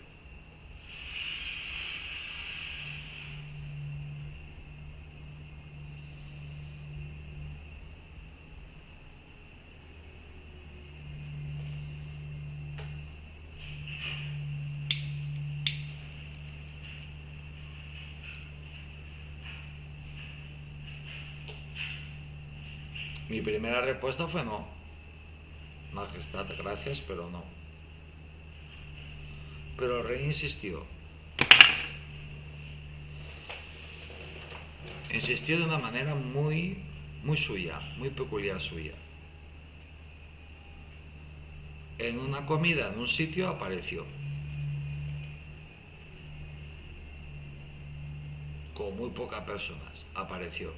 [SPEAKER 1] Mi primera respuesta fue no. Majestad, gracias, pero no. Pero el rey insistió. Insistió de una manera muy suya, muy peculiar suya. En una comida en un sitio apareció. Con muy pocas personas apareció.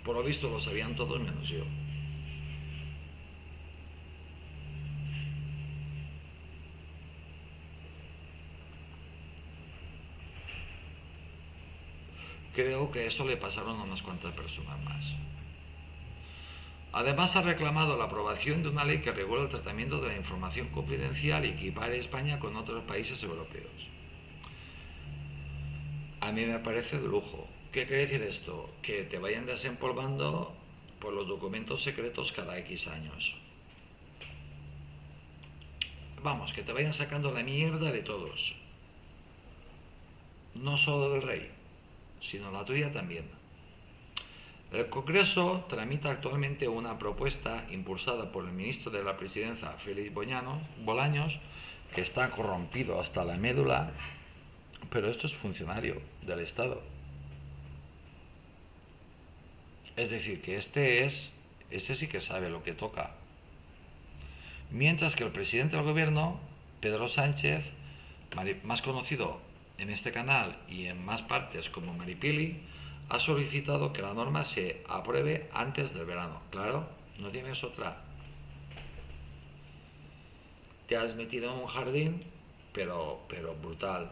[SPEAKER 1] Por lo visto lo sabían todos menos yo. Creo que eso le pasaron a unas cuantas personas más. Además ha reclamado la aprobación de una ley que regula el tratamiento de la información confidencial y equipare a España con otros países europeos. A mí me parece de lujo. ¿Qué quiere decir esto? Que te vayan desempolvando por los documentos secretos cada X años. Vamos, que te vayan sacando la mierda de todos. No solo del rey, sino la tuya también. El Congreso tramita actualmente una propuesta impulsada por el ministro de la Presidencia, Félix Bolaños, que está corrompido hasta la médula, pero esto es funcionario del Estado. Es decir, que este sí que sabe lo que toca. Mientras que el presidente del gobierno, Pedro Sánchez, más conocido en este canal y en más partes como Maripili, ha solicitado que la norma se apruebe antes del verano. Claro, no tienes otra. Te has metido en un jardín, pero brutal.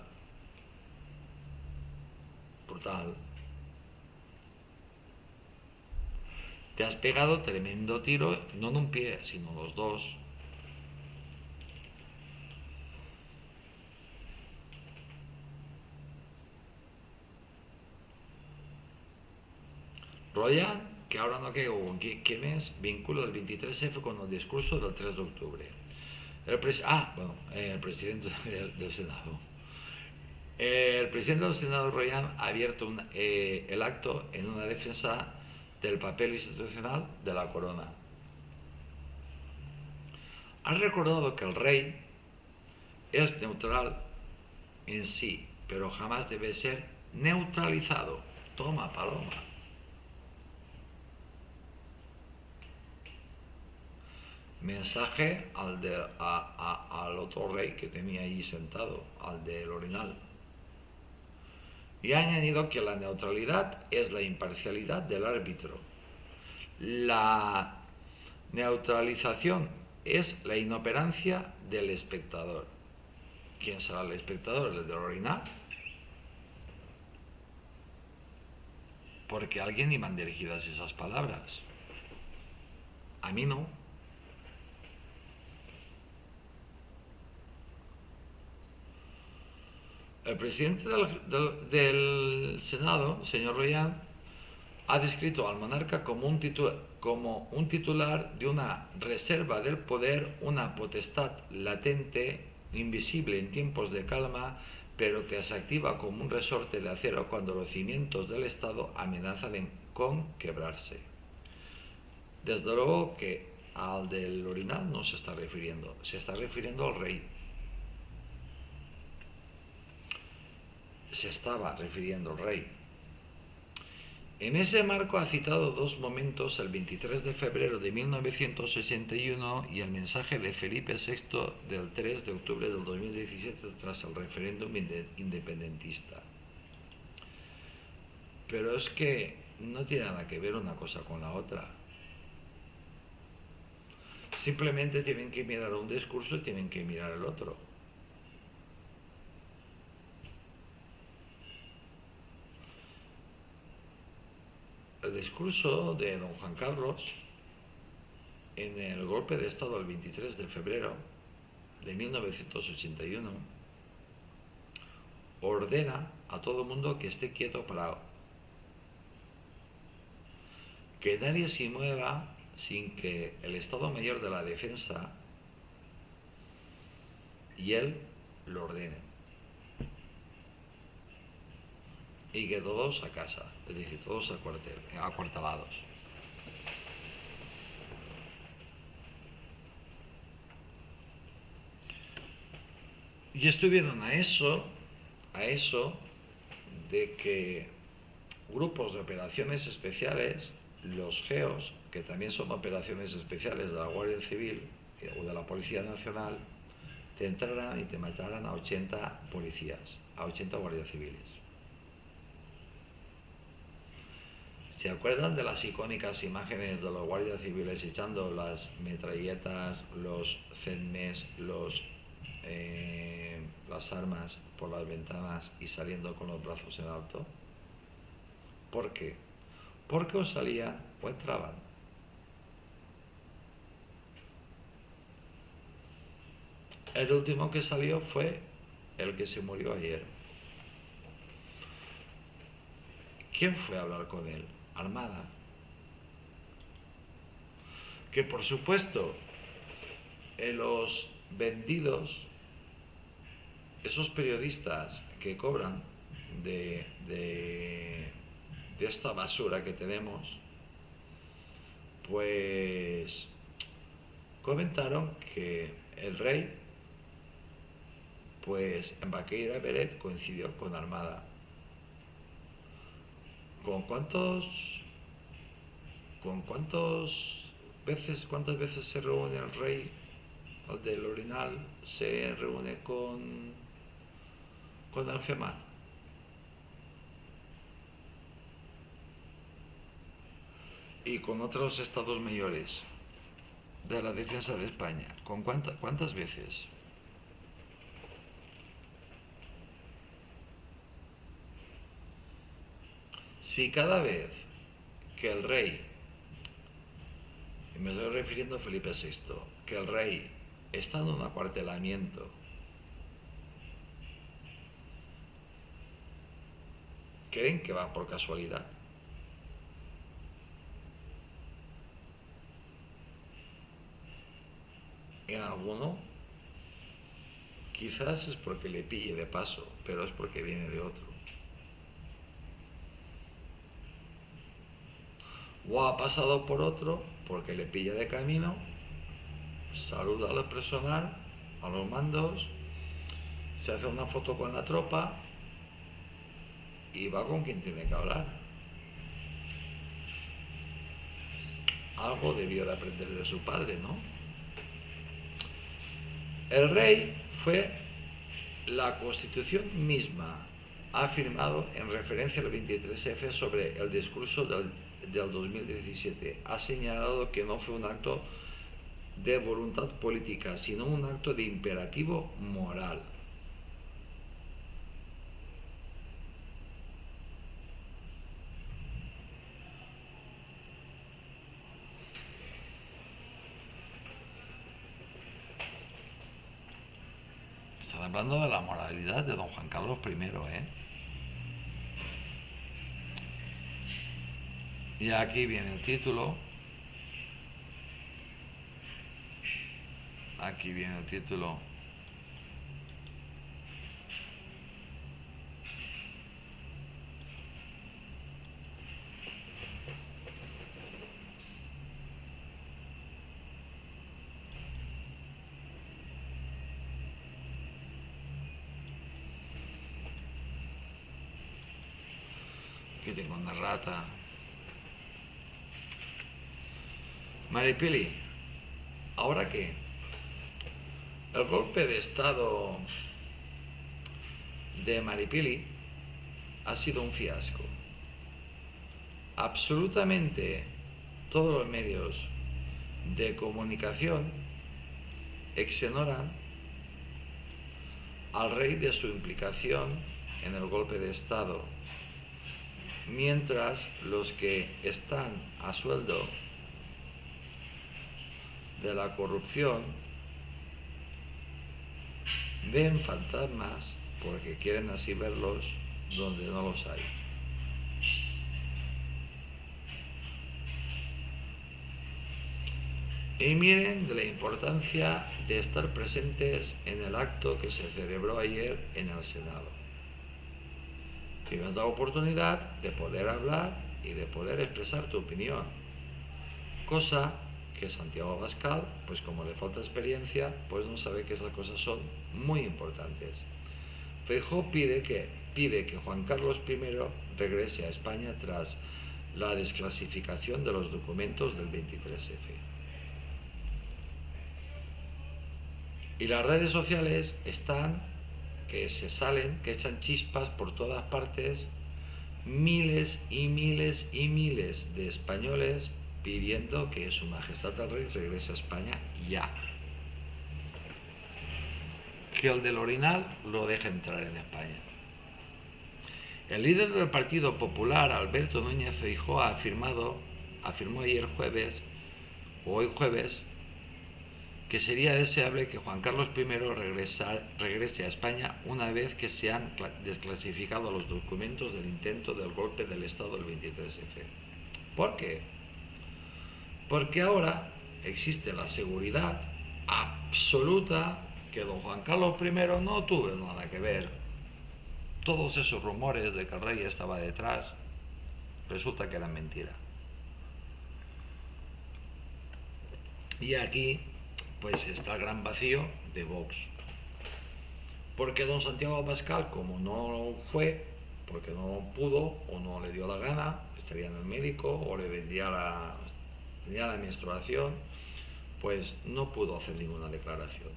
[SPEAKER 1] Brutal. Te has pegado tremendo tiro, no en un pie, sino los dos. Royan, que ahora no quedó qué mes, vincula el 23F con el discurso del 3 de octubre. El presidente del Senado. El presidente del Senado, Royan, ha abierto el acto en una defensa del papel institucional de la corona. Ha recordado que el rey es neutral en sí, pero jamás debe ser neutralizado. Toma, paloma. Mensaje al otro rey que tenía allí sentado, al del Orinal. Y ha añadido que la neutralidad es la imparcialidad del árbitro. La neutralización es la inoperancia del espectador. ¿Quién será el espectador? ¿El del Orinal? Porque a alguien iban dirigidas esas palabras. A mí no. El presidente del Senado, señor Royan, ha descrito al monarca como un titular de una reserva del poder, una potestad latente, invisible en tiempos de calma, pero que se activa como un resorte de acero cuando los cimientos del Estado amenazan con quebrarse. Desde luego que al del Orinal no se está refiriendo al rey. se estaba refiriendo el rey. En ese marco ha citado dos momentos, el 23 de febrero de 1961 y el mensaje de Felipe VI del 3 de octubre del 2017 tras el referéndum independentista. Pero es que no tiene nada que ver una cosa con la otra. Simplemente tienen que mirar un discurso y tienen que mirar el otro. El discurso de don Juan Carlos en el golpe de Estado el 23 de febrero de 1981 ordena a todo el mundo que esté quieto parado, que nadie se mueva sin que el Estado Mayor de la Defensa y él lo ordenen, y que todos a casa, es decir, todos acuartelados. Y estuvieron a eso de que grupos de operaciones especiales, los GEOS, que también son operaciones especiales de la Guardia Civil o de la Policía Nacional, te entraran y te mataran a 80 policías, a 80 guardias civiles. ¿Se acuerdan de las icónicas imágenes de los guardias civiles echando las metralletas, los CENMES, las armas por las ventanas y saliendo con los brazos en alto? ¿Por qué? Porque o salían o entraban. El último que salió fue el que se murió ayer. ¿Quién fue a hablar con él? Armada. Que por supuesto, en los vendidos, esos periodistas que cobran de esta basura que tenemos, pues comentaron que el rey, pues en Baqueira Beret coincidió con Armada. ¿Cuántas veces se reúne el rey, el del Orinal, se reúne con el GEMAN? Y con otros estados mayores de la defensa de España. ¿Cuántas veces? Si cada vez que el rey, y me estoy refiriendo a Felipe VI, que el rey está en un acuartelamiento, creen que va por casualidad. En alguno quizás es porque le pille de paso, pero es porque viene de otro. O ha pasado por otro porque le pilla de camino, saluda al personal, a los mandos, se hace una foto con la tropa y va con quien tiene que hablar. Algo debió de aprender de su padre, ¿no? El rey fue la Constitución misma, ha afirmado en referencia al 23F sobre el discurso del 2017. Ha señalado que no fue un acto de voluntad política, sino un acto de imperativo moral. Están hablando de la moralidad de don Juan Carlos I, ¿eh? Y aquí viene el título. Aquí viene el título. Que tengo una rata. Maripili, ¿ahora qué? El golpe de estado de Maripili ha sido un fiasco. Absolutamente todos los medios de comunicación exoneran al rey de su implicación en el golpe de estado, mientras los que están a sueldo de la corrupción ven fantasmas porque quieren así verlos donde no los hay. Y miren de la importancia de estar presentes en el acto que se celebró ayer en el Senado. Que nos da oportunidad de poder hablar y de poder expresar tu opinión. Cosa que Santiago Abascal, pues como le falta experiencia, pues no sabe que esas cosas son muy importantes. Feijóo pide que Juan Carlos I regrese a España tras la desclasificación de los documentos del 23F. Y las redes sociales están que se salen, que echan chispas por todas partes, miles y miles y miles de españoles pidiendo que Su Majestad el Rey regrese a España ya. Que el del Orinal lo deje entrar en España. El líder del Partido Popular, Alberto Núñez Feijóo, afirmó ayer jueves, o hoy jueves, que sería deseable que Juan Carlos I regrese a España una vez que se han desclasificado los documentos del intento del golpe del Estado del 23F. ¿Por qué? Porque ahora existe la seguridad absoluta que don Juan Carlos I no tuvo nada que ver. Todos esos rumores de que el rey estaba detrás, resulta que eran mentira. Y aquí pues está el gran vacío de Vox. Porque don Santiago Abascal, como no fue, porque no pudo o no le dio la gana, estaría en el médico o tenía la menstruación, pues no pudo hacer ninguna declaración.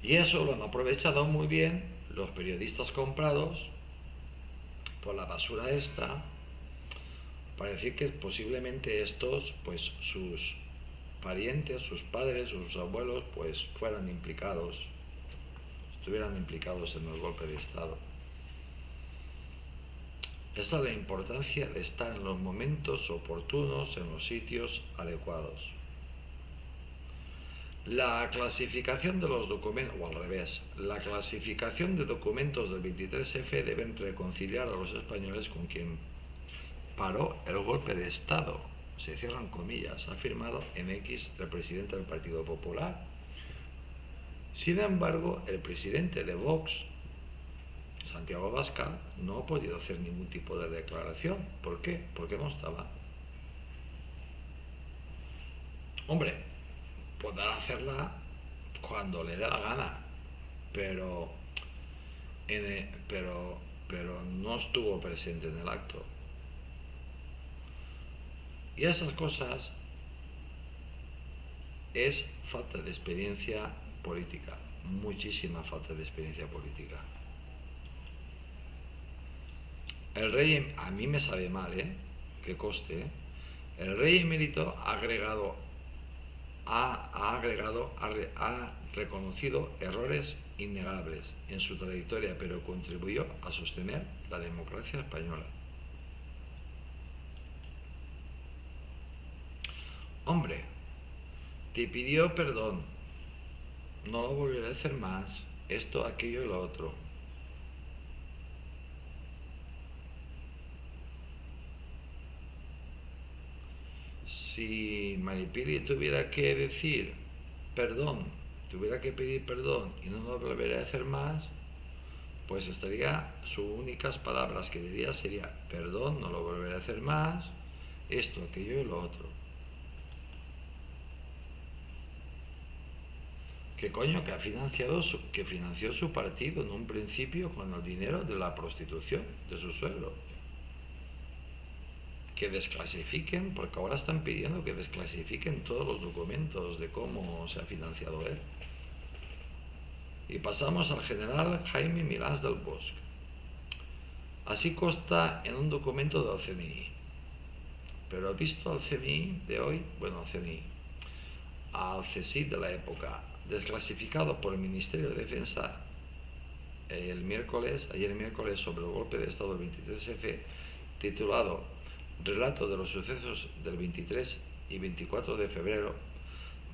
[SPEAKER 1] Y eso lo han aprovechado muy bien los periodistas comprados por la basura esta, para decir que posiblemente estos, pues sus parientes, sus padres, sus abuelos, pues estuvieran implicados en el golpe de Estado. Esa es la importancia de estar en los momentos oportunos, en los sitios adecuados. La clasificación de los documentos, o al revés, la clasificación de documentos del 23F deben reconciliar a los españoles con quien paró el golpe de Estado, se cierran comillas, ha afirmado en X el presidente del Partido Popular. Sin embargo, el presidente de Vox, Santiago Abascal, no ha podido hacer ningún tipo de declaración. ¿Por qué? Porque no estaba. Hombre, podrá hacerla cuando le dé la gana, pero no estuvo presente en el acto. Y esas cosas es falta de experiencia política, muchísima falta de experiencia política. El rey, a mí me sabe mal, que coste, el rey emérito ha reconocido errores innegables en su trayectoria, pero contribuyó a sostener la democracia española. Hombre, te pidió perdón, no lo volveré a hacer más, esto, aquello y lo otro. Si Maripili tuviera que decir perdón, tuviera que pedir perdón y no lo volveré a hacer más, pues sus únicas palabras que diría sería perdón, no lo volveré a hacer más, esto, aquello y lo otro. ¿Qué coño? Que financió su partido en un principio con el dinero de la prostitución de su suegro. Que desclasifiquen, porque ahora están pidiendo que desclasifiquen todos los documentos de cómo se ha financiado él. Y pasamos al general Jaime Milans del Bosch. Así consta en un documento del CNI. Pero visto al CNI de hoy, bueno, al CNI, al CSIC de la época, desclasificado por el Ministerio de Defensa ayer miércoles, sobre el golpe de Estado del 23F, titulado Relato de los sucesos del 23 y 24 de febrero,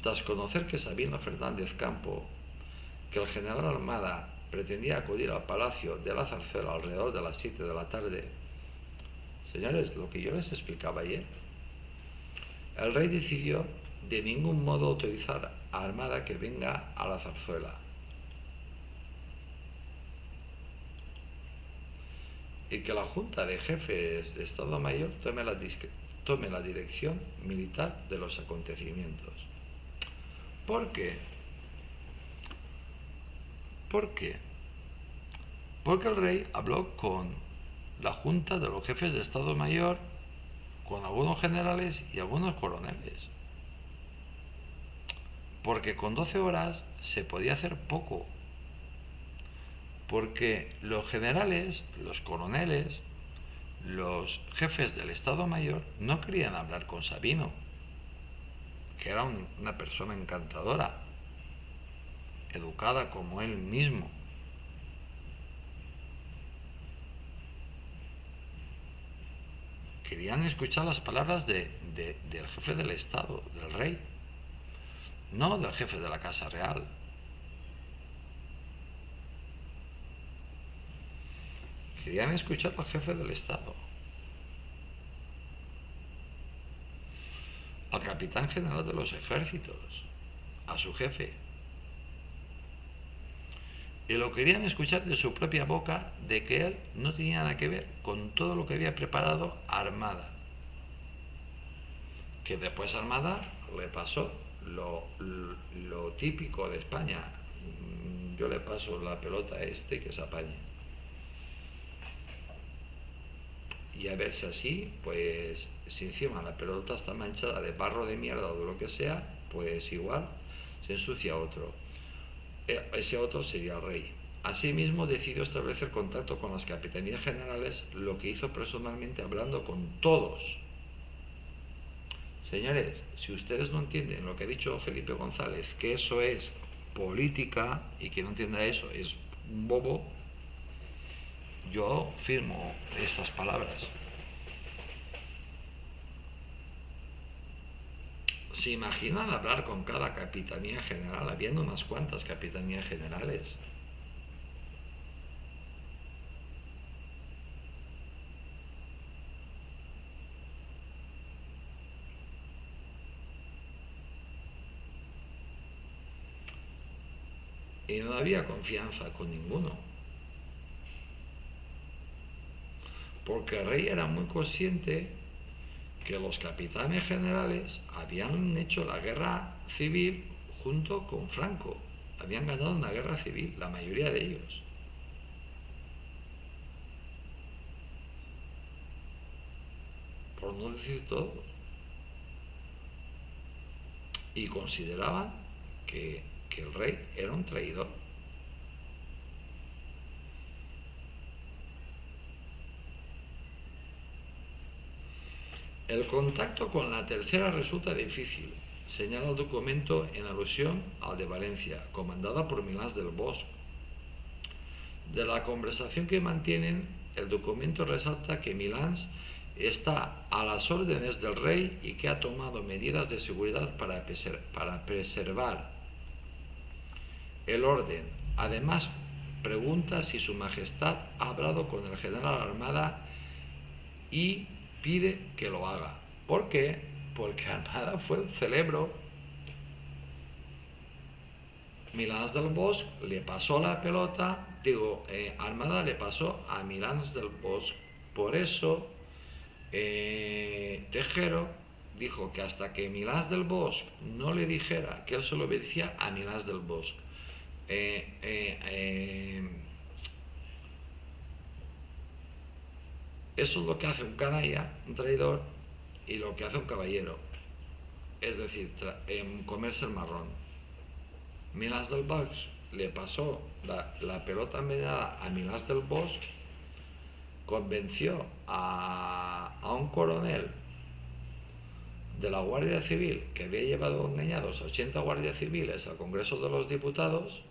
[SPEAKER 1] tras conocer que Sabino Fernández Campo, que el general Armada pretendía acudir al Palacio de la Zarzuela alrededor de las 7 de la tarde. Señores, lo que yo les explicaba ayer, el rey decidió de ningún modo autorizar a Armada que venga a la Zarzuela. Y que la Junta de Jefes de Estado Mayor tome la dirección militar de los acontecimientos. ¿Por qué? ¿Por qué? Porque el rey habló con la Junta de los Jefes de Estado Mayor, con algunos generales y algunos coroneles. Porque con 12 horas se podía hacer poco. Porque los generales, los coroneles, los jefes del Estado Mayor no querían hablar con Sabino, que era una persona encantadora, educada como él mismo. Querían escuchar las palabras del jefe del Estado, del rey, no del jefe de la Casa Real. Querían escuchar al jefe del Estado, al capitán general de los ejércitos, a su jefe. Y lo querían escuchar de su propia boca, de que él no tenía nada que ver con todo lo que había preparado Armada. Que después Armada le pasó lo típico de España. Yo le paso la pelota a este que se apañe. Y a ver si así, pues si encima la pelota está manchada de barro de mierda o de lo que sea, pues igual se ensucia otro. Ese otro sería el rey. Asimismo decidió establecer contacto con las capitanías generales, lo que hizo personalmente hablando con todos. Señores, si ustedes no entienden lo que ha dicho Felipe González, que eso es política, y que no entienda eso es un bobo, yo firmo esas palabras. ¿Se imaginan hablar con cada capitanía general, habiendo unas cuantas capitanías generales? Y no había confianza con ninguno. Porque el rey era muy consciente que los capitanes generales habían hecho la guerra civil junto con Franco. Habían ganado una guerra civil, la mayoría de ellos. Por no decir todos. Y consideraban que el rey era un traidor. El contacto con la tercera resulta difícil, señala el documento en alusión al de Valencia, comandada por Milans del Bosch. De la conversación que mantienen, el documento resalta que Milans está a las órdenes del rey y que ha tomado medidas de seguridad para preservar el orden. Además, pregunta si su majestad ha hablado con el general Armada y pide que lo haga. ¿Por qué? Porque Armada fue el cerebro. Milans del Bosch le pasó la pelota, Armada le pasó a Milans del Bosch. Por eso Tejero dijo que hasta que Milás del Bosch no le dijera que él solo obedecía a Milás del Bosch, eh, eh, eh, eso es lo que hace un canalla, un traidor, y lo que hace un caballero, es decir, comerse el marrón. Milás del Bosch le pasó la pelota envenenada a Milás del Bosch, convenció a un coronel de la Guardia Civil que había llevado engañados a 80 guardias civiles al Congreso de los Diputados,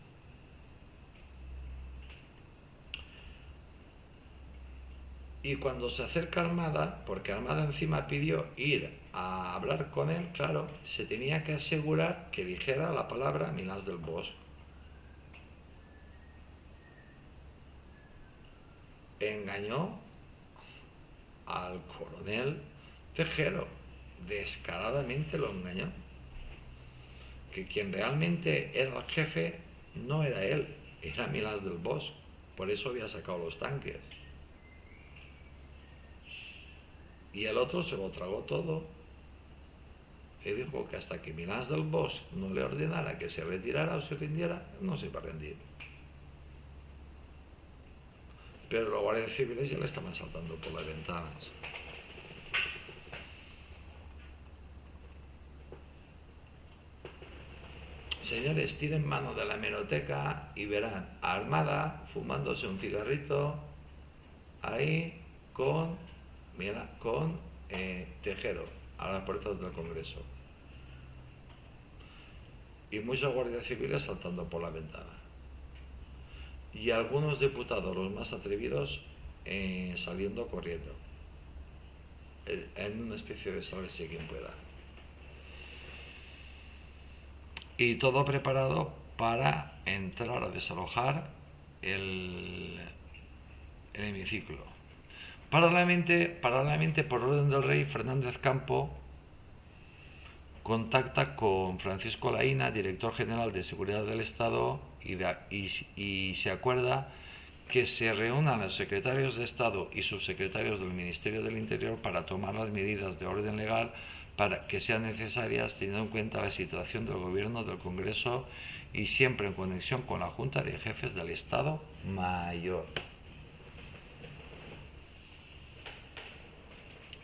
[SPEAKER 1] y cuando se acerca Armada, porque Armada encima pidió ir a hablar con él, claro, se tenía que asegurar que dijera la palabra Milás del Bosch. Engañó al coronel Tejero, descaradamente lo engañó, que quien realmente era el jefe no era él, era Milás del Bosch, por eso había sacado los tanques. Y el otro se lo tragó todo y dijo que hasta que Milás del Bosch no le ordenara que se retirara o se rindiera, no se iba a rendir. Pero los guardias civiles ya le estaban saltando por las ventanas. Señores, tiren mano de la hemeroteca y verán a Armada fumándose un cigarrito ahí con Tejero a las puertas del Congreso. Y muchos guardias civiles saltando por la ventana. Y algunos diputados, los más atrevidos, saliendo corriendo. En una especie de sálvese quien pueda. Y todo preparado para entrar a desalojar el hemiciclo. Paralelamente, por orden del rey, Fernández Campo contacta con Francisco Laína, director general de Seguridad del Estado, y se acuerda que se reúnan los secretarios de Estado y subsecretarios del Ministerio del Interior para tomar las medidas de orden legal para que sean necesarias, teniendo en cuenta la situación del Gobierno, del Congreso y siempre en conexión con la Junta de Jefes del Estado Mayor.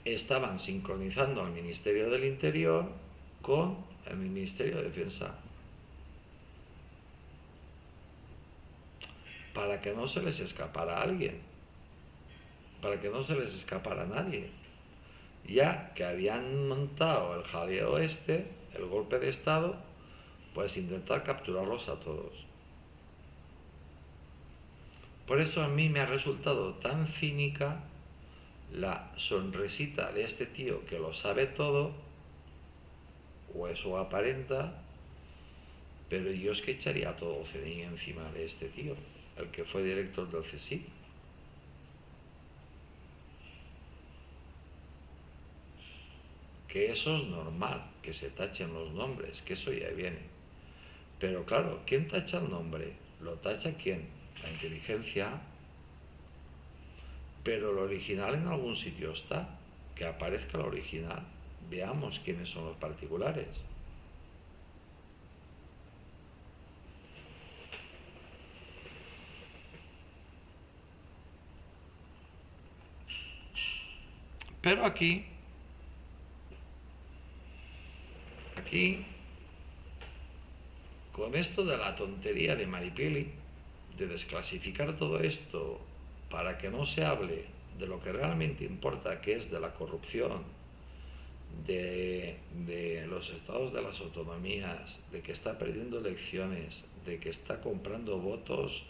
[SPEAKER 1] Estaban sincronizando al Ministerio del Interior con el Ministerio de Defensa para que no se les escapara a alguien, para que no se les escapara a nadie, ya que habían montado el jaleo el golpe de Estado, pues intentar capturarlos a todos. Por eso a mí me ha resultado tan cínica la sonrisita de este tío que lo sabe todo, o eso aparenta, pero yo es que echaría todo el CNI encima de este tío, el que fue director del CSIC. Que eso es normal, que se tachen los nombres, que eso ya viene. Pero claro, ¿quién tacha el nombre? ¿Lo tacha quién? La inteligencia. Pero el original en algún sitio está. Que aparezca el original. Veamos quiénes son los particulares. Pero aquí, con esto de la tontería de Maripili, de desclasificar todo esto para que no se hable de lo que realmente importa, que es de la corrupción, de los estados de las autonomías, de que está perdiendo elecciones, de que está comprando votos,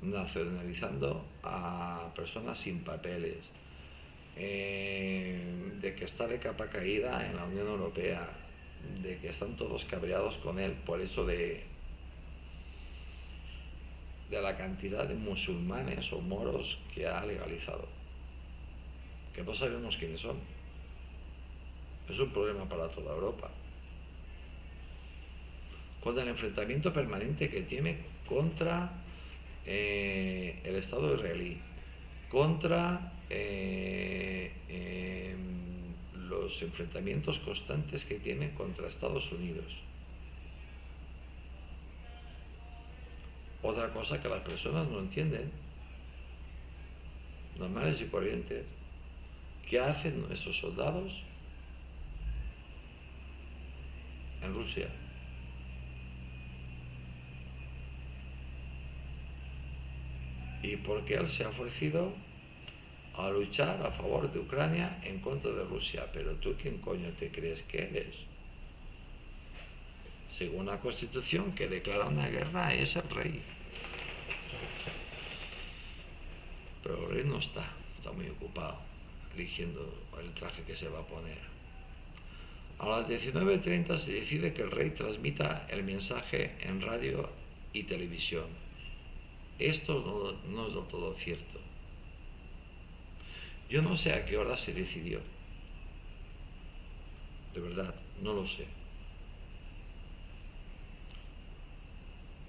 [SPEAKER 1] nacionalizando a personas sin papeles, de que está de capa caída en la Unión Europea, de que están todos cabreados con él por eso de la cantidad de musulmanes o moros que ha legalizado, que no sabemos quiénes son. Es un problema para toda Europa. Con el enfrentamiento permanente que tiene contra el Estado israelí, contra los enfrentamientos constantes que tiene contra Estados Unidos. Otra cosa que las personas no entienden, normales y corrientes, ¿qué hacen nuestros soldados en Rusia? ¿Y por qué él se ha ofrecido a luchar a favor de Ucrania en contra de Rusia? Pero tú, ¿quién coño te crees que eres? Según la Constitución, que declara una guerra es el rey. Pero el rey no está muy ocupado eligiendo el traje que se va a poner. A las 19:30 se decide que el rey transmita el mensaje en radio y televisión. Esto no es del todo cierto. Yo no sé a qué hora se decidió. De verdad, no lo sé.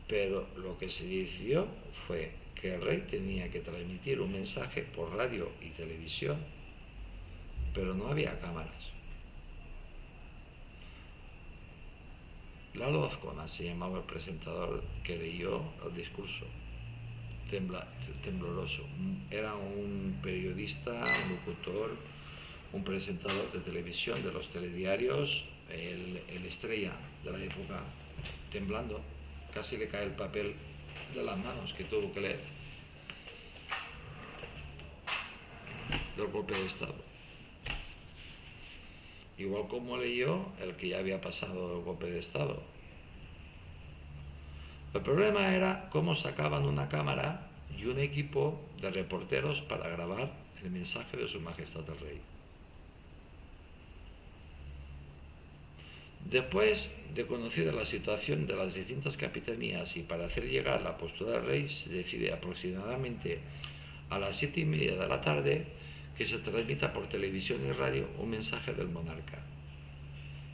[SPEAKER 1] Pero lo que se decidió fue que el rey tenía que transmitir un mensaje por radio y televisión, pero no había cámaras. Lalo Azcona se llamaba el presentador que leyó el discurso, tembloroso. Era un periodista, un locutor, un presentador de televisión, de los telediarios, el estrella de la época, temblando. Casi le cae el papel de las manos que tuvo que leer del golpe de Estado. Igual como leyó el que ya había pasado el golpe de Estado. El problema era cómo sacaban una cámara y un equipo de reporteros para grabar el mensaje de Su Majestad el Rey. Después de conocida la situación de las distintas capitanías y para hacer llegar la postura del rey, se decide aproximadamente a las 7:30 de la tarde que se transmita por televisión y radio un mensaje del monarca.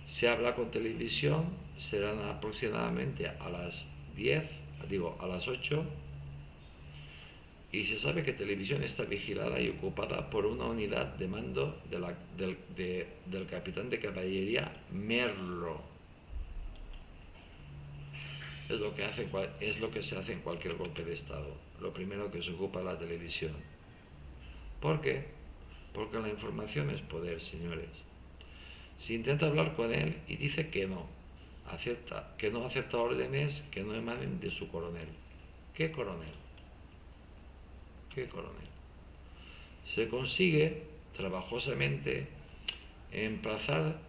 [SPEAKER 1] Se habla con televisión, serán aproximadamente a las 8, y se sabe que televisión está vigilada y ocupada por una unidad de mando del capitán de caballería Merlo. Es lo que se hace en cualquier golpe de Estado. Lo primero que se ocupa es la televisión. ¿Por qué? Porque la información es poder, señores. Se intenta hablar con él y dice que no acepta órdenes que no emanen de su coronel. ¿Qué coronel? ¿Qué coronel? Se consigue trabajosamente enlazar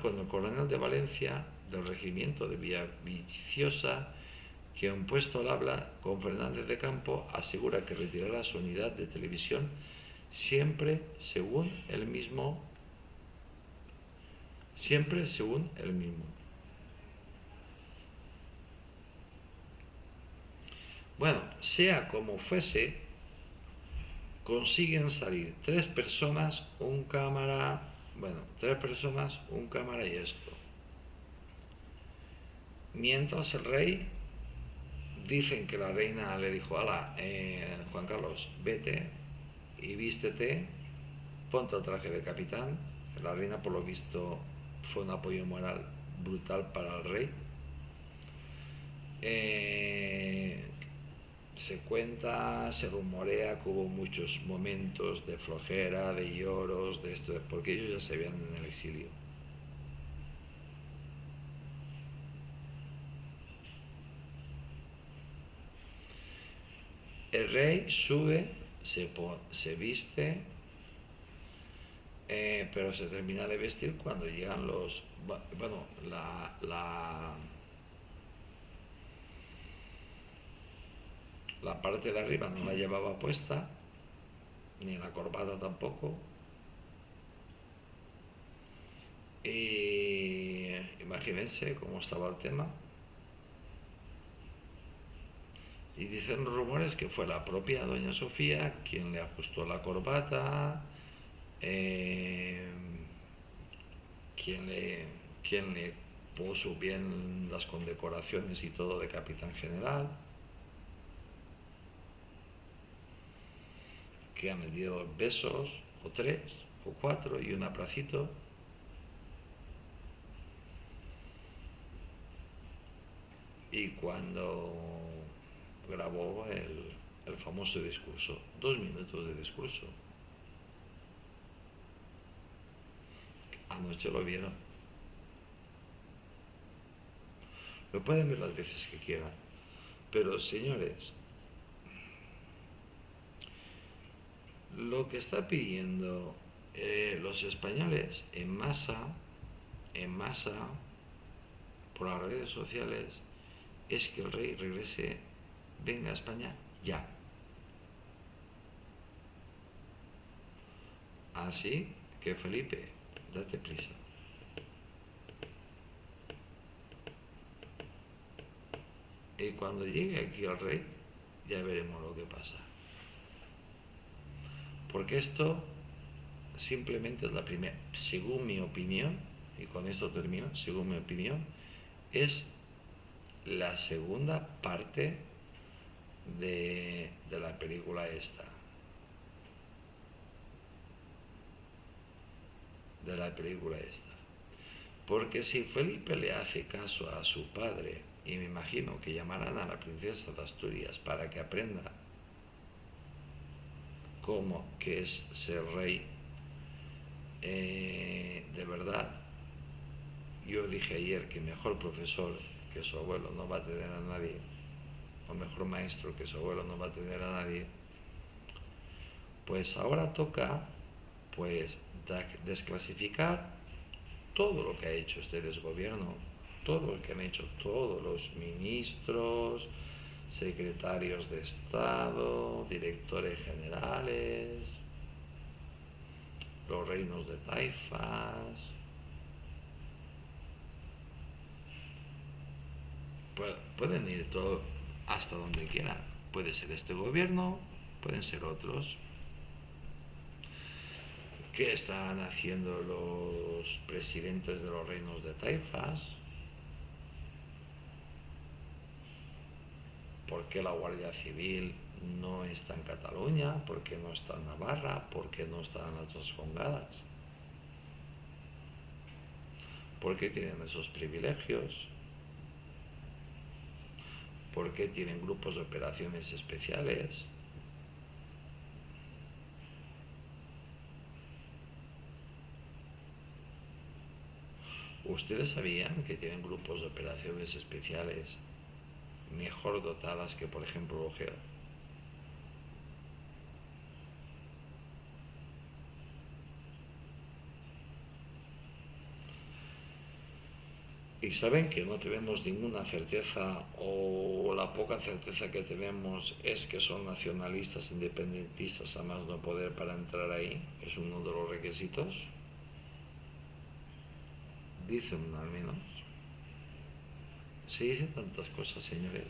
[SPEAKER 1] con el coronel de Valencia del regimiento de Villaviciosa, que en puesto al habla con Fernández de Campo asegura que retirará su unidad de televisión siempre según el mismo. Bueno, sea como fuese, consiguen salir tres personas, un cámara y esto. Mientras el rey, dicen que la reina le dijo, ala, Juan Carlos, vete y vístete, ponte el traje de capitán. La reina, por lo visto, fue un apoyo moral brutal para el rey. Se rumorea que hubo muchos momentos de flojera, de lloros, de esto, porque ellos ya se veían en el exilio. El rey sube, se viste, pero se termina de vestir cuando llegan la parte de arriba no la llevaba puesta, ni la corbata tampoco. Y imagínense cómo estaba el tema. Y dicen los rumores que fue la propia doña Sofía quien le ajustó la corbata, quien le puso bien las condecoraciones y todo de capitán general, que han metido besos, o 3, o 4 y un abracito. Y cuando grabó el famoso discurso, 2 minutos de discurso, anoche lo vieron. Lo pueden ver las veces que quieran. Pero señores, lo que está pidiendo los españoles en masa, por las redes sociales, es que el rey regrese, venga a España ya. Así que Felipe, date prisa. Y cuando llegue aquí el rey, ya veremos lo que pasa. Porque esto simplemente es la primera, según mi opinión, y con esto termino, según mi opinión, es la segunda parte de la película esta. De la película esta. Porque si Felipe le hace caso a su padre, y me imagino que llamarán a la princesa de Asturias para que aprenda cómo que es ser rey, de verdad, yo dije ayer que mejor profesor que su abuelo no va a tener a nadie, o mejor maestro que su abuelo no va a tener a nadie, pues ahora toca pues desclasificar todo lo que ha hecho este desgobierno, todo lo que han hecho todos los ministros, secretarios de Estado, directores generales, los reinos de taifas. Pueden ir todo hasta donde quieran. Puede ser este gobierno, pueden ser otros. ¿Qué están haciendo los presidentes de los reinos de taifas? ¿Por qué la Guardia Civil no está en Cataluña? ¿Por qué no está en Navarra? ¿Por qué no está en las dos Jongadas? ¿Por qué tienen esos privilegios? ¿Por qué tienen grupos de operaciones especiales? ¿Ustedes sabían que tienen grupos de operaciones especiales mejor dotadas que, por ejemplo, el GEO? Y saben que no tenemos ninguna certeza, o la poca certeza que tenemos es que son nacionalistas independentistas a más no poder para entrar ahí, es uno de los requisitos. Dicen al menos. Se dicen tantas cosas, señores.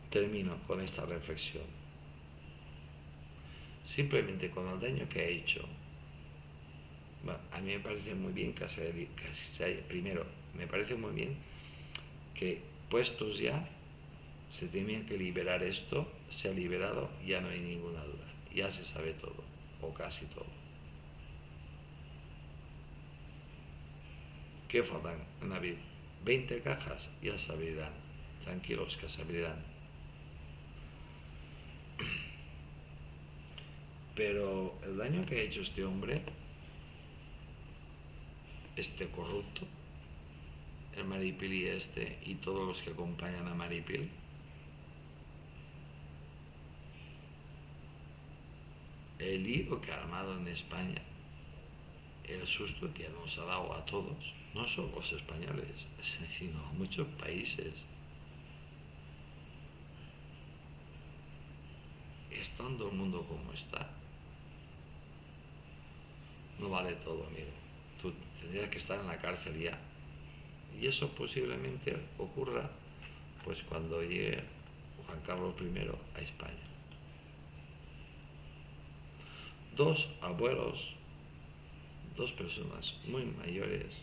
[SPEAKER 1] Termino con esta reflexión. Simplemente con el daño que ha hecho. Bueno, a mí me parece muy bien que se haya, primero, me parece muy bien que puestos ya, se tenía que liberar esto, se ha liberado, ya no hay ninguna duda, ya se sabe todo, o casi todo. ¿Qué faltan en abrir? 20 cajas, ya se abrirán, tranquilos que se abrirán. Pero el daño que ha hecho este hombre, este corrupto, el Maripili este y todos los que acompañan a Maripili, el lío que ha armado en España, el susto que nos ha dado a todos, no solo los españoles, sino a muchos países, estando el mundo como está, no vale todo, amigo. Tú tendrías que estar en la cárcel ya. Y eso posiblemente ocurra pues cuando llegue Juan Carlos I a España. 2 abuelos, 2 personas muy mayores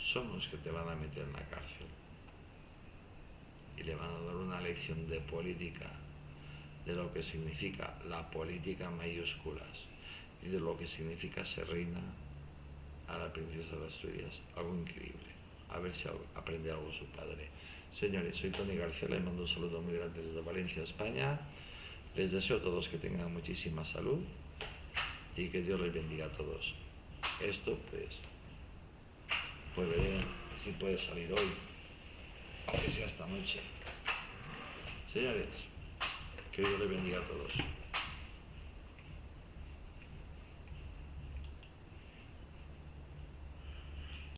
[SPEAKER 1] son los que te van a meter en la cárcel. Y y le van a dar una lección de política, de lo que significa la política en mayúsculas y de lo que significa ser reina a la princesa de Asturias. Algo increíble. A ver si aprende algo su padre. Señores, soy Tony García, les mando un saludo muy grande desde Valencia, España. Les deseo a todos que tengan muchísima salud y que Dios les bendiga a todos. Esto pues veré si puede salir hoy, aunque sea esta noche. Señores, que Dios les bendiga a todos.